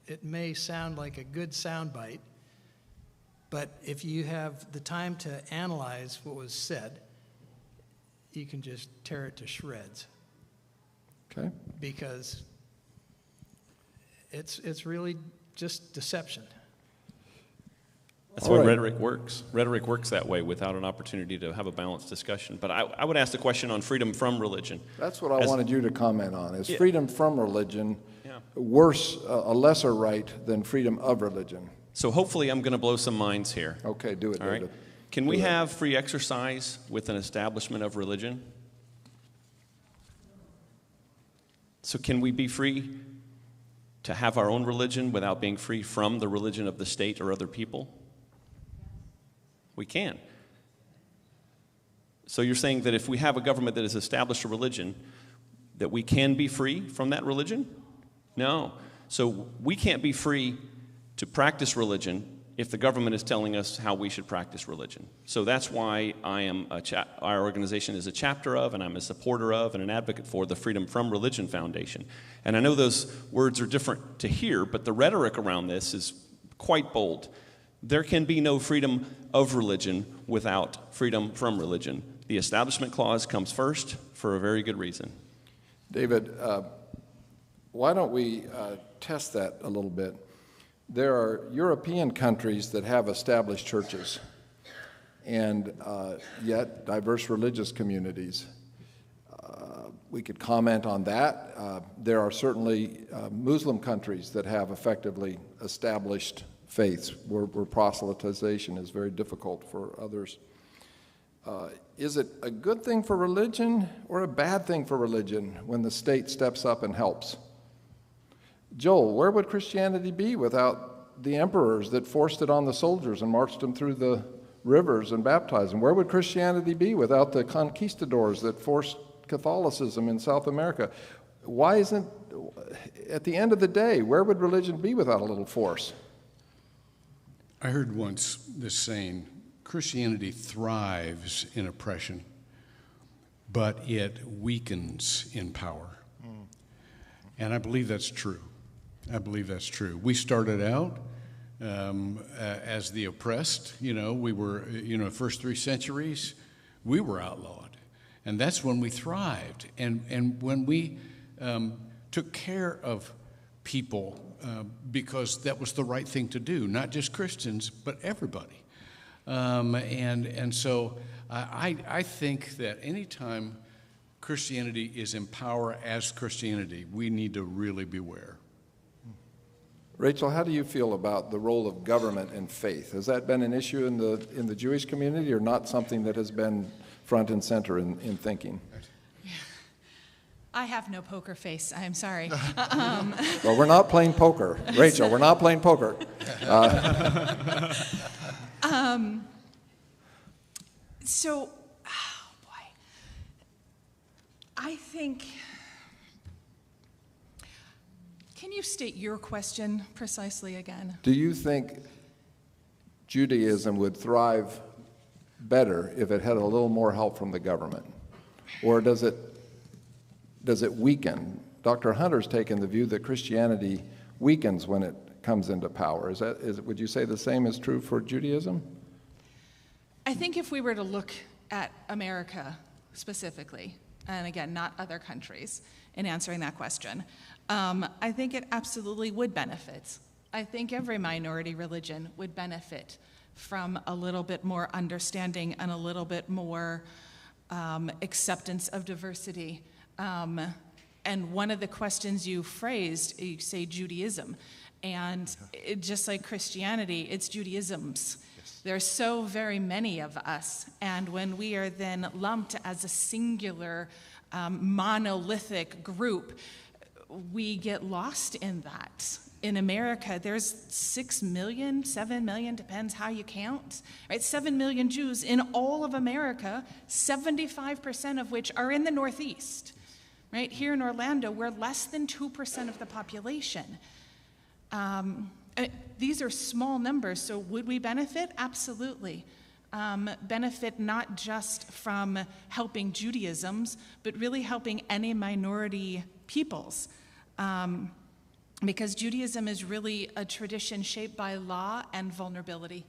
it may sound like a good soundbite, but if you have the time to analyze what was said, you can just tear it to shreds. Okay. Because it's really just deception. That's All why right. rhetoric works. Rhetoric works that way without an opportunity to have a balanced discussion. But I would ask the question on freedom from religion. That's what I wanted you to comment on. Is Yeah. freedom from religion Yeah. worse, a lesser right than freedom of religion? So hopefully I'm going to blow some minds here. Okay, do it, All right. David. Can we Do it. have free exercise with an establishment of religion? So can we be free to have our own religion without being free from the religion of the state or other people? We can. So you're saying that if we have a government that has established a religion, that we can be free from that religion? No. So we can't be free to practice religion if the government is telling us how we should practice religion. So that's why I am our organization is a chapter of, and I'm a supporter of, and an advocate for the Freedom from Religion Foundation. And I know those words are different to hear, but the rhetoric around this is quite bold. There can be no freedom of religion without freedom from religion. The Establishment Clause comes first for a very good reason. David, why don't we test that a little bit? There are European countries that have established churches and yet diverse religious communities. We could comment on that. There are certainly Muslim countries that have effectively established faiths where proselytization is very difficult for others. Is it a good thing for religion or a bad thing for religion when the state steps up and helps? Joel, where would Christianity be without the emperors that forced it on the soldiers and marched them through the rivers and baptized them? Where would Christianity be without the conquistadors that forced Catholicism in South America? Why isn't, at the end of the day, where would religion be without a little force? I heard once this saying, Christianity thrives in oppression, but it weakens in power. And I believe that's true. I believe that's true. We started out as the oppressed. We were, first 3 centuries, we were outlawed. And that's when we thrived. And when we took care of people because that was the right thing to do, not just Christians, but everybody. And so I think that anytime Christianity is in power as Christianity, we need to really beware. Rachel, how do you feel about the role of government and faith? Has that been an issue in the Jewish community, or not something that has been front and center in thinking? I have no poker face. I'm sorry. Well, we're not playing poker. Rachel, we're not playing poker. So, oh boy, I think, can you state your question precisely again? Do you think Judaism would thrive better if it had a little more help from the government? Or does it weaken? Dr. Hunter's taken the view that Christianity weakens when it comes into power. Would you say the same is true for Judaism? I think if we were to look at America specifically, and again, not other countries, in answering that question, I think it absolutely would benefit. I think every minority religion would benefit from a little bit more understanding and a little bit more acceptance of diversity. And one of the questions you phrased, you say Judaism, and just like Christianity, it's Judaisms. There are so very many of us, and when we are then lumped as a singular monolithic group, we get lost in that. In America, there's 6 million, 7 million, depends how you count, right? 7 million Jews in all of America, 75% of which are in the Northeast, right? Here in Orlando, we're less than 2% of the population. These are small numbers, so would we benefit? Absolutely. Benefit not just from helping Judaisms, but really helping any minority peoples. Because Judaism is really a tradition shaped by law and vulnerability.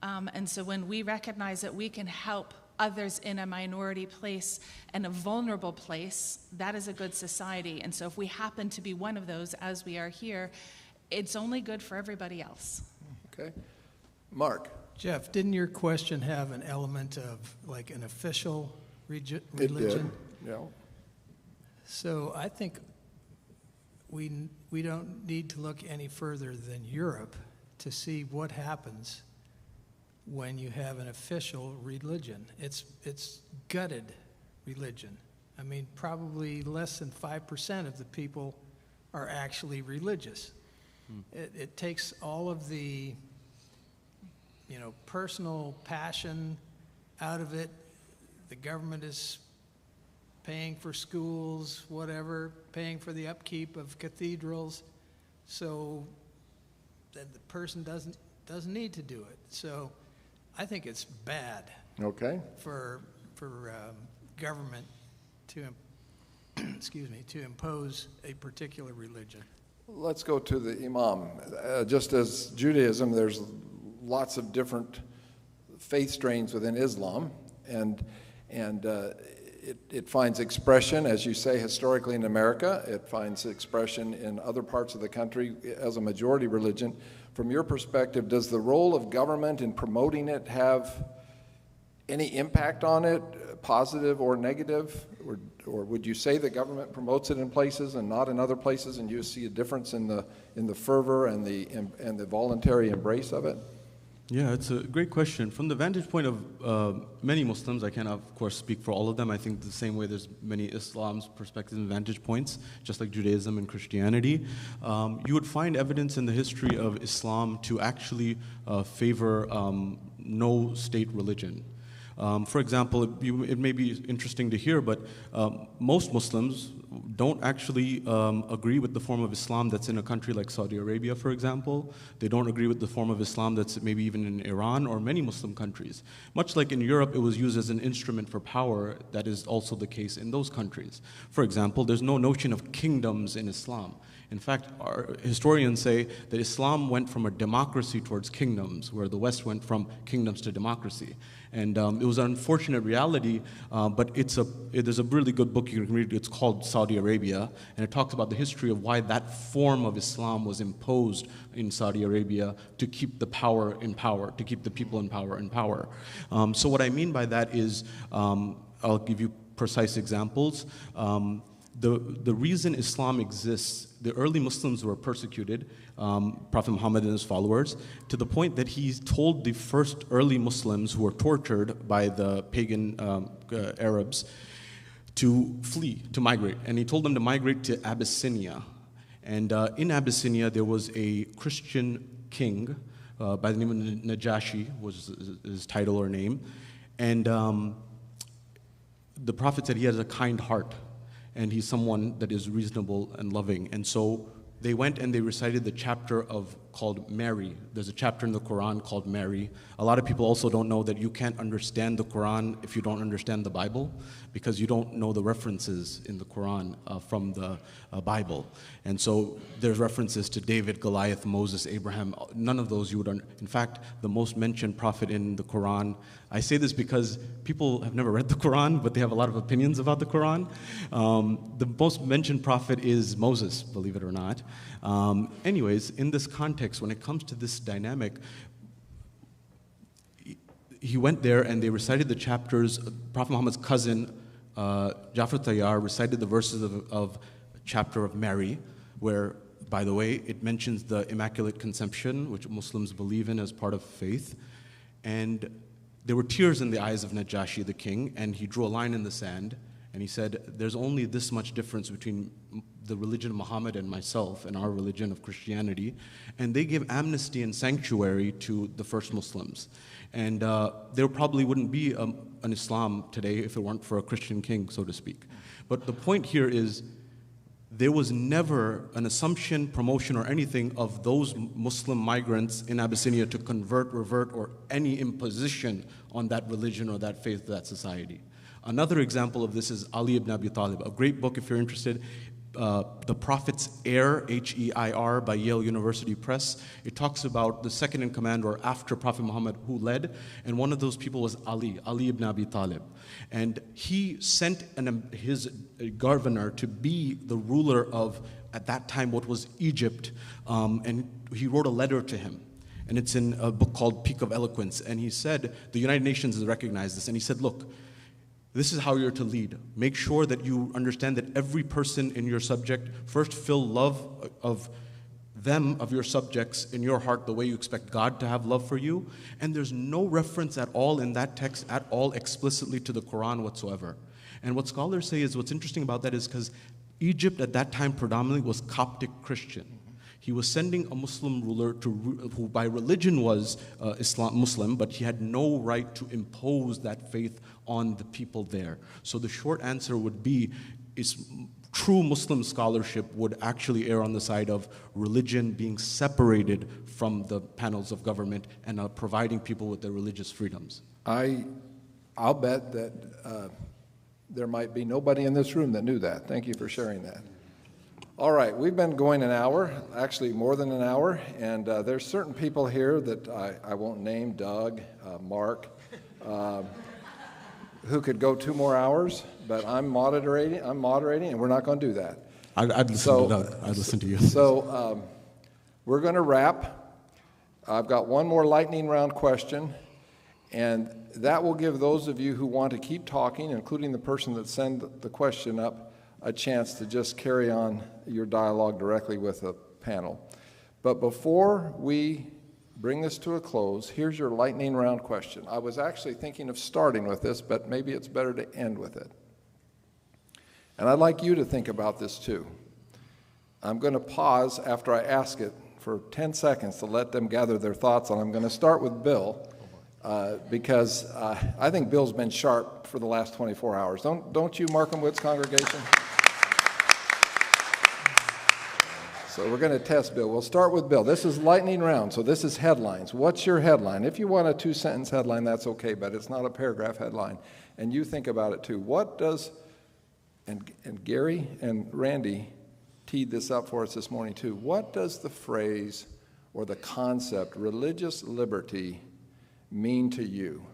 And so when we recognize that we can help others in a minority place and a vulnerable place, that is a good society. And so if we happen to be one of those, as we are here, it's only good for everybody else. Okay. Mark. Jeff, didn't your question have an element of like an official religion? It did, yeah. So I think we don't need to look any further than Europe to see what happens when you have an official religion. It's gutted religion. I mean, probably less than 5% of the people are actually religious. It takes all of the, personal passion out of it. The government is paying for schools, whatever, paying for the upkeep of cathedrals, so that the person doesn't need to do it. So I think it's bad. Okay. For government to to impose a particular religion. Let's go to the imam. Just as Judaism, there's lots of different faith strains within Islam, and And it finds expression, as you say, historically in America. It finds expression in other parts of the country as a majority religion. From your perspective, does the role of government in promoting it have any impact on it, positive or negative? Or would you say the government promotes it in places and not in other places, and you see a difference in the fervor and the voluntary embrace of it? Yeah, it's a great question. From the vantage point of many Muslims, I can't, of course, speak for all of them. I think the same way there's many Islam's perspectives and vantage points, just like Judaism and Christianity. You would find evidence in the history of Islam to actually favor no state religion. For example, it may be interesting to hear, but most Muslims don't actually agree with the form of Islam that's in a country like Saudi Arabia, for example. They don't agree with the form of Islam that's maybe even in Iran or many Muslim countries. Much like in Europe, it was used as an instrument for power, that is also the case in those countries. For example, there's no notion of kingdoms in Islam. In fact, our historians say that Islam went from a democracy towards kingdoms, where the West went from kingdoms to democracy. And it was an unfortunate reality, but there's a really good book you can read. It's called Saudi Arabia, and it talks about the history of why that form of Islam was imposed in Saudi Arabia to keep the power in power, to keep the people in power in power. So what I mean by that is, I'll give you precise examples. The reason Islam exists, the early Muslims were persecuted, Prophet Muhammad and his followers, to the point that he told the first early Muslims who were tortured by the pagan Arabs to flee, to migrate. And he told them to migrate to Abyssinia. And in Abyssinia, there was a Christian king by the name of Najashi, was his title or name. And the Prophet said he has a kind heart, and he's someone that is reasonable and loving. And so they went and they recited the chapter called Mary. There's a chapter in the Quran called Mary. A lot of people also don't know that you can't understand the Quran if you don't understand the Bible, because you don't know the references in the Quran from the Bible. And so there's references to David, Goliath, Moses, Abraham. None of those you would in fact, the most mentioned prophet in the Quran. I say this because people have never read the Quran, but they have a lot of opinions about the Quran. The most mentioned prophet is Moses, believe it or not. Anyways, in this context, when it comes to this dynamic, he went there and they recited the chapters. Prophet Muhammad's cousin, Jafar Tayyar, recited the verses of chapter of Mary, where, by the way, it mentions the Immaculate Conception, which Muslims believe in as part of faith. And there were tears in the eyes of Najashi, the king, and he drew a line in the sand, and he said, there's only this much difference between the religion of Muhammad and myself and our religion of Christianity. And they gave amnesty and sanctuary to the first Muslims. And there probably wouldn't be an Islam today if it weren't for a Christian king, so to speak. But the point here is, there was never an assumption, promotion, or anything of those Muslim migrants in Abyssinia to convert, revert, or any imposition on that religion or that faith, that society. Another example of this is Ali ibn Abi Talib, a great book if you're interested. The Prophet's Heir, H-E-I-R, by Yale University Press. It talks about the second in command, or after Prophet Muhammad, who led, and one of those people was Ali ibn Abi Talib. And he sent his governor to be the ruler of, at that time, what was Egypt, and he wrote a letter to him. And it's in a book called Peak of Eloquence. And he said, the United Nations has recognized this, and he said, look, this is how you're to lead. Make sure that you understand that every person in your subject, first feel love of them, of your subjects, in your heart the way you expect God to have love for you. And there's no reference at all in that text at all explicitly to the Quran whatsoever. And what scholars say is, what's interesting about that is because Egypt at that time predominantly was Coptic Christian. He was sending a Muslim ruler who by religion was Muslim, but he had no right to impose that faith on the people there. So the short answer would be, true Muslim scholarship would actually err on the side of religion being separated from the panels of government and providing people with their religious freedoms. I'll bet that there might be nobody in this room that knew that. Thank you for sharing that. All right, we've been going an hour, actually more than an hour, and there's certain people here that I won't name, Doug, Mark, who could go 2 more hours, but I'm moderating, and we're not going to do that. I'd listen to Doug. I'd listen to you. So we're going to wrap. I've got one more lightning round question, and that will give those of you who want to keep talking, including the person that sent the question up, a chance to just carry on your dialogue directly with the panel. But before we bring this to a close, here's your lightning round question. I was actually thinking of starting with this, but maybe it's better to end with it. And I'd like you to think about this too. I'm going to pause after I ask it for 10 seconds to let them gather their thoughts, and I'm going to start with Bill because I think Bill's been sharp for the last 24 hours. Don't you, Markham Woods congregation? So we're going to test Bill. We'll start with Bill. This is lightning round, so this is headlines. What's your headline? If you want a 2-sentence headline, that's okay, but it's not a paragraph headline. And you think about it too. What does, and Gary and Randy teed this up for us this morning too, what does the phrase or the concept religious liberty mean to you?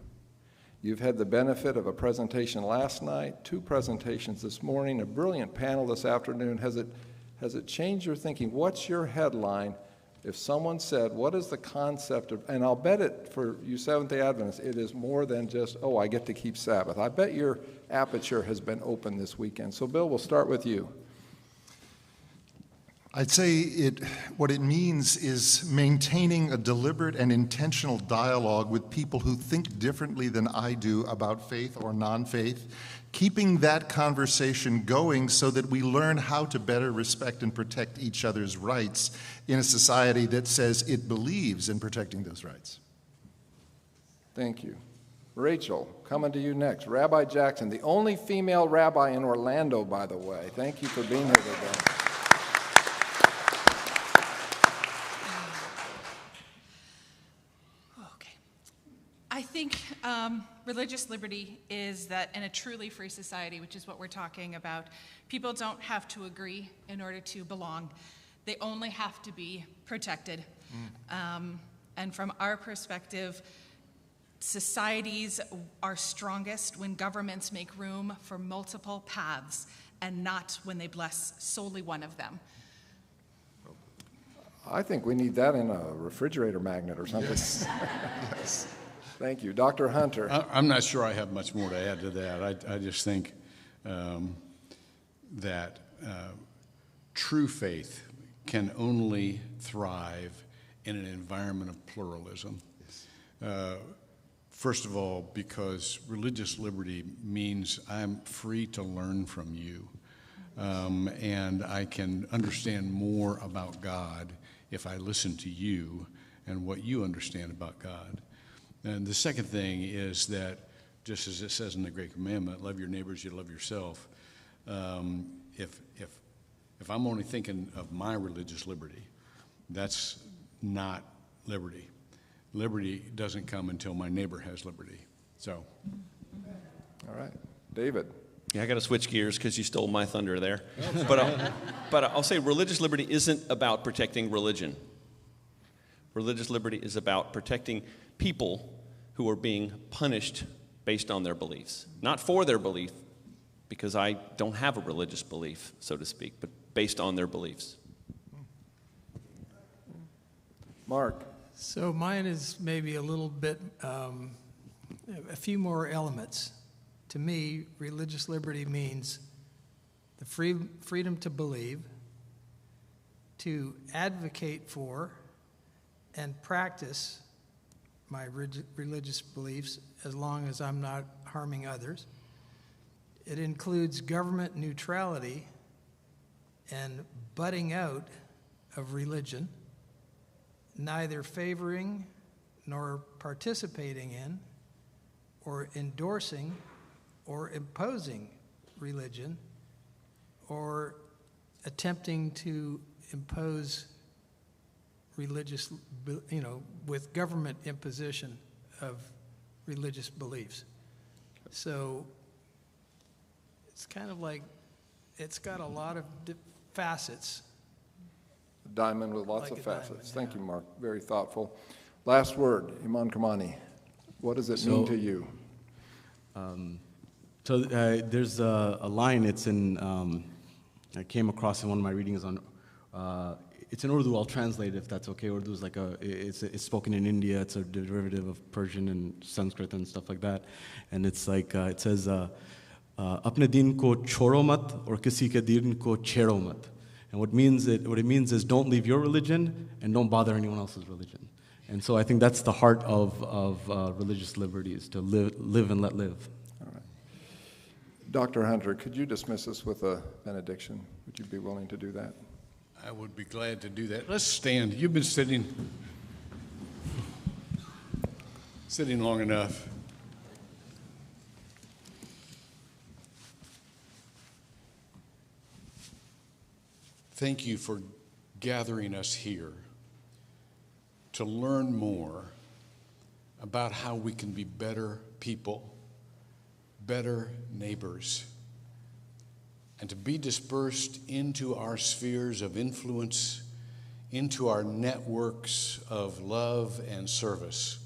You've had the benefit of a presentation last night, 2 presentations this morning, a brilliant panel this afternoon. Has it changed your thinking? What's your headline if someone said, what is the concept of, and I'll bet it for you Seventh-day Adventists, it is more than just, oh, I get to keep Sabbath. I bet your aperture has been open this weekend. So Bill, we'll start with you. I'd say what it means is maintaining a deliberate and intentional dialogue with people who think differently than I do about faith or non-faith, keeping that conversation going so that we learn how to better respect and protect each other's rights in a society that says it believes in protecting those rights. Thank you. Rachel, coming to you next. Rabbi Jackson, the only female rabbi in Orlando, by the way. Thank you for being here today. I think religious liberty is that in a truly free society, which is what we're talking about, people don't have to agree in order to belong. They only have to be protected. And from our perspective, societies are strongest when governments make room for multiple paths and not when they bless solely one of them. I think we need that in a refrigerator magnet or something. Yes. Yes. Thank you. Dr. Hunter. I'm not sure I have much more to add to that. I just think that true faith can only thrive in an environment of pluralism. First of all, because religious liberty means I'm free to learn from you, and I can understand more about God if I listen to you and what you understand about God. And the second thing is that, just as it says in the Great Commandment, love your neighbors, you love yourself. If I'm only thinking of my religious liberty, that's not liberty. Liberty doesn't come until my neighbor has liberty. So. All right. David. Yeah, I got to switch gears because you stole my thunder there. But I'll say religious liberty isn't about protecting religion. Religious liberty is about protecting people who are being punished based on their beliefs. Not for their belief, because I don't have a religious belief, so to speak, but based on their beliefs. Mark. So mine is maybe a little bit, a few more elements. To me, religious liberty means the freedom to believe, to advocate for, and practice my religious beliefs as long as I'm not harming others. It includes government neutrality and butting out of religion, neither favoring nor participating in or endorsing or imposing religion or attempting to impose religious, with government imposition of religious beliefs. So it's kind of like, it's got a lot of facets. A diamond with lots Like of a diamond, facets. yeah. Thank you, Mark. Very thoughtful. Last word, Iman Kamani. What does it mean to you? So there's a line. It's in. I came across in one of my readings on. It's in Urdu. I'll translate it if that's okay. Urdu is like it's spoken in India. It's a derivative of Persian and Sanskrit and stuff like that. And it's like it says, "Apne din ko chhoro mat aur kisi ke din ko chhero mat." And what it means is don't leave your religion and don't bother anyone else's religion. And so I think that's the heart of religious liberties, to live and let live. All right. Dr. Hunter, could you dismiss us with a benediction? Would you be willing to do that? I would be glad to do that. Let's stand. You've been sitting long enough. Thank you for gathering us here to learn more about how we can be better people, better neighbors, and to be dispersed into our spheres of influence, into our networks of love and service,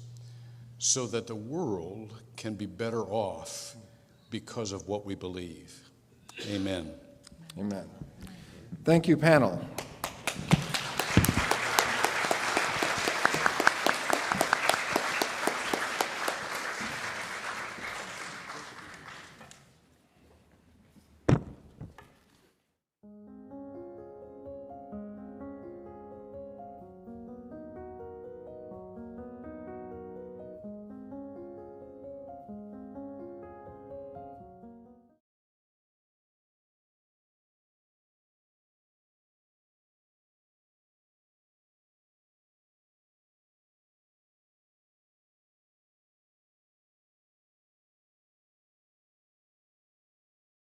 so that the world can be better off because of what we believe. Amen. Amen. Thank you, panel.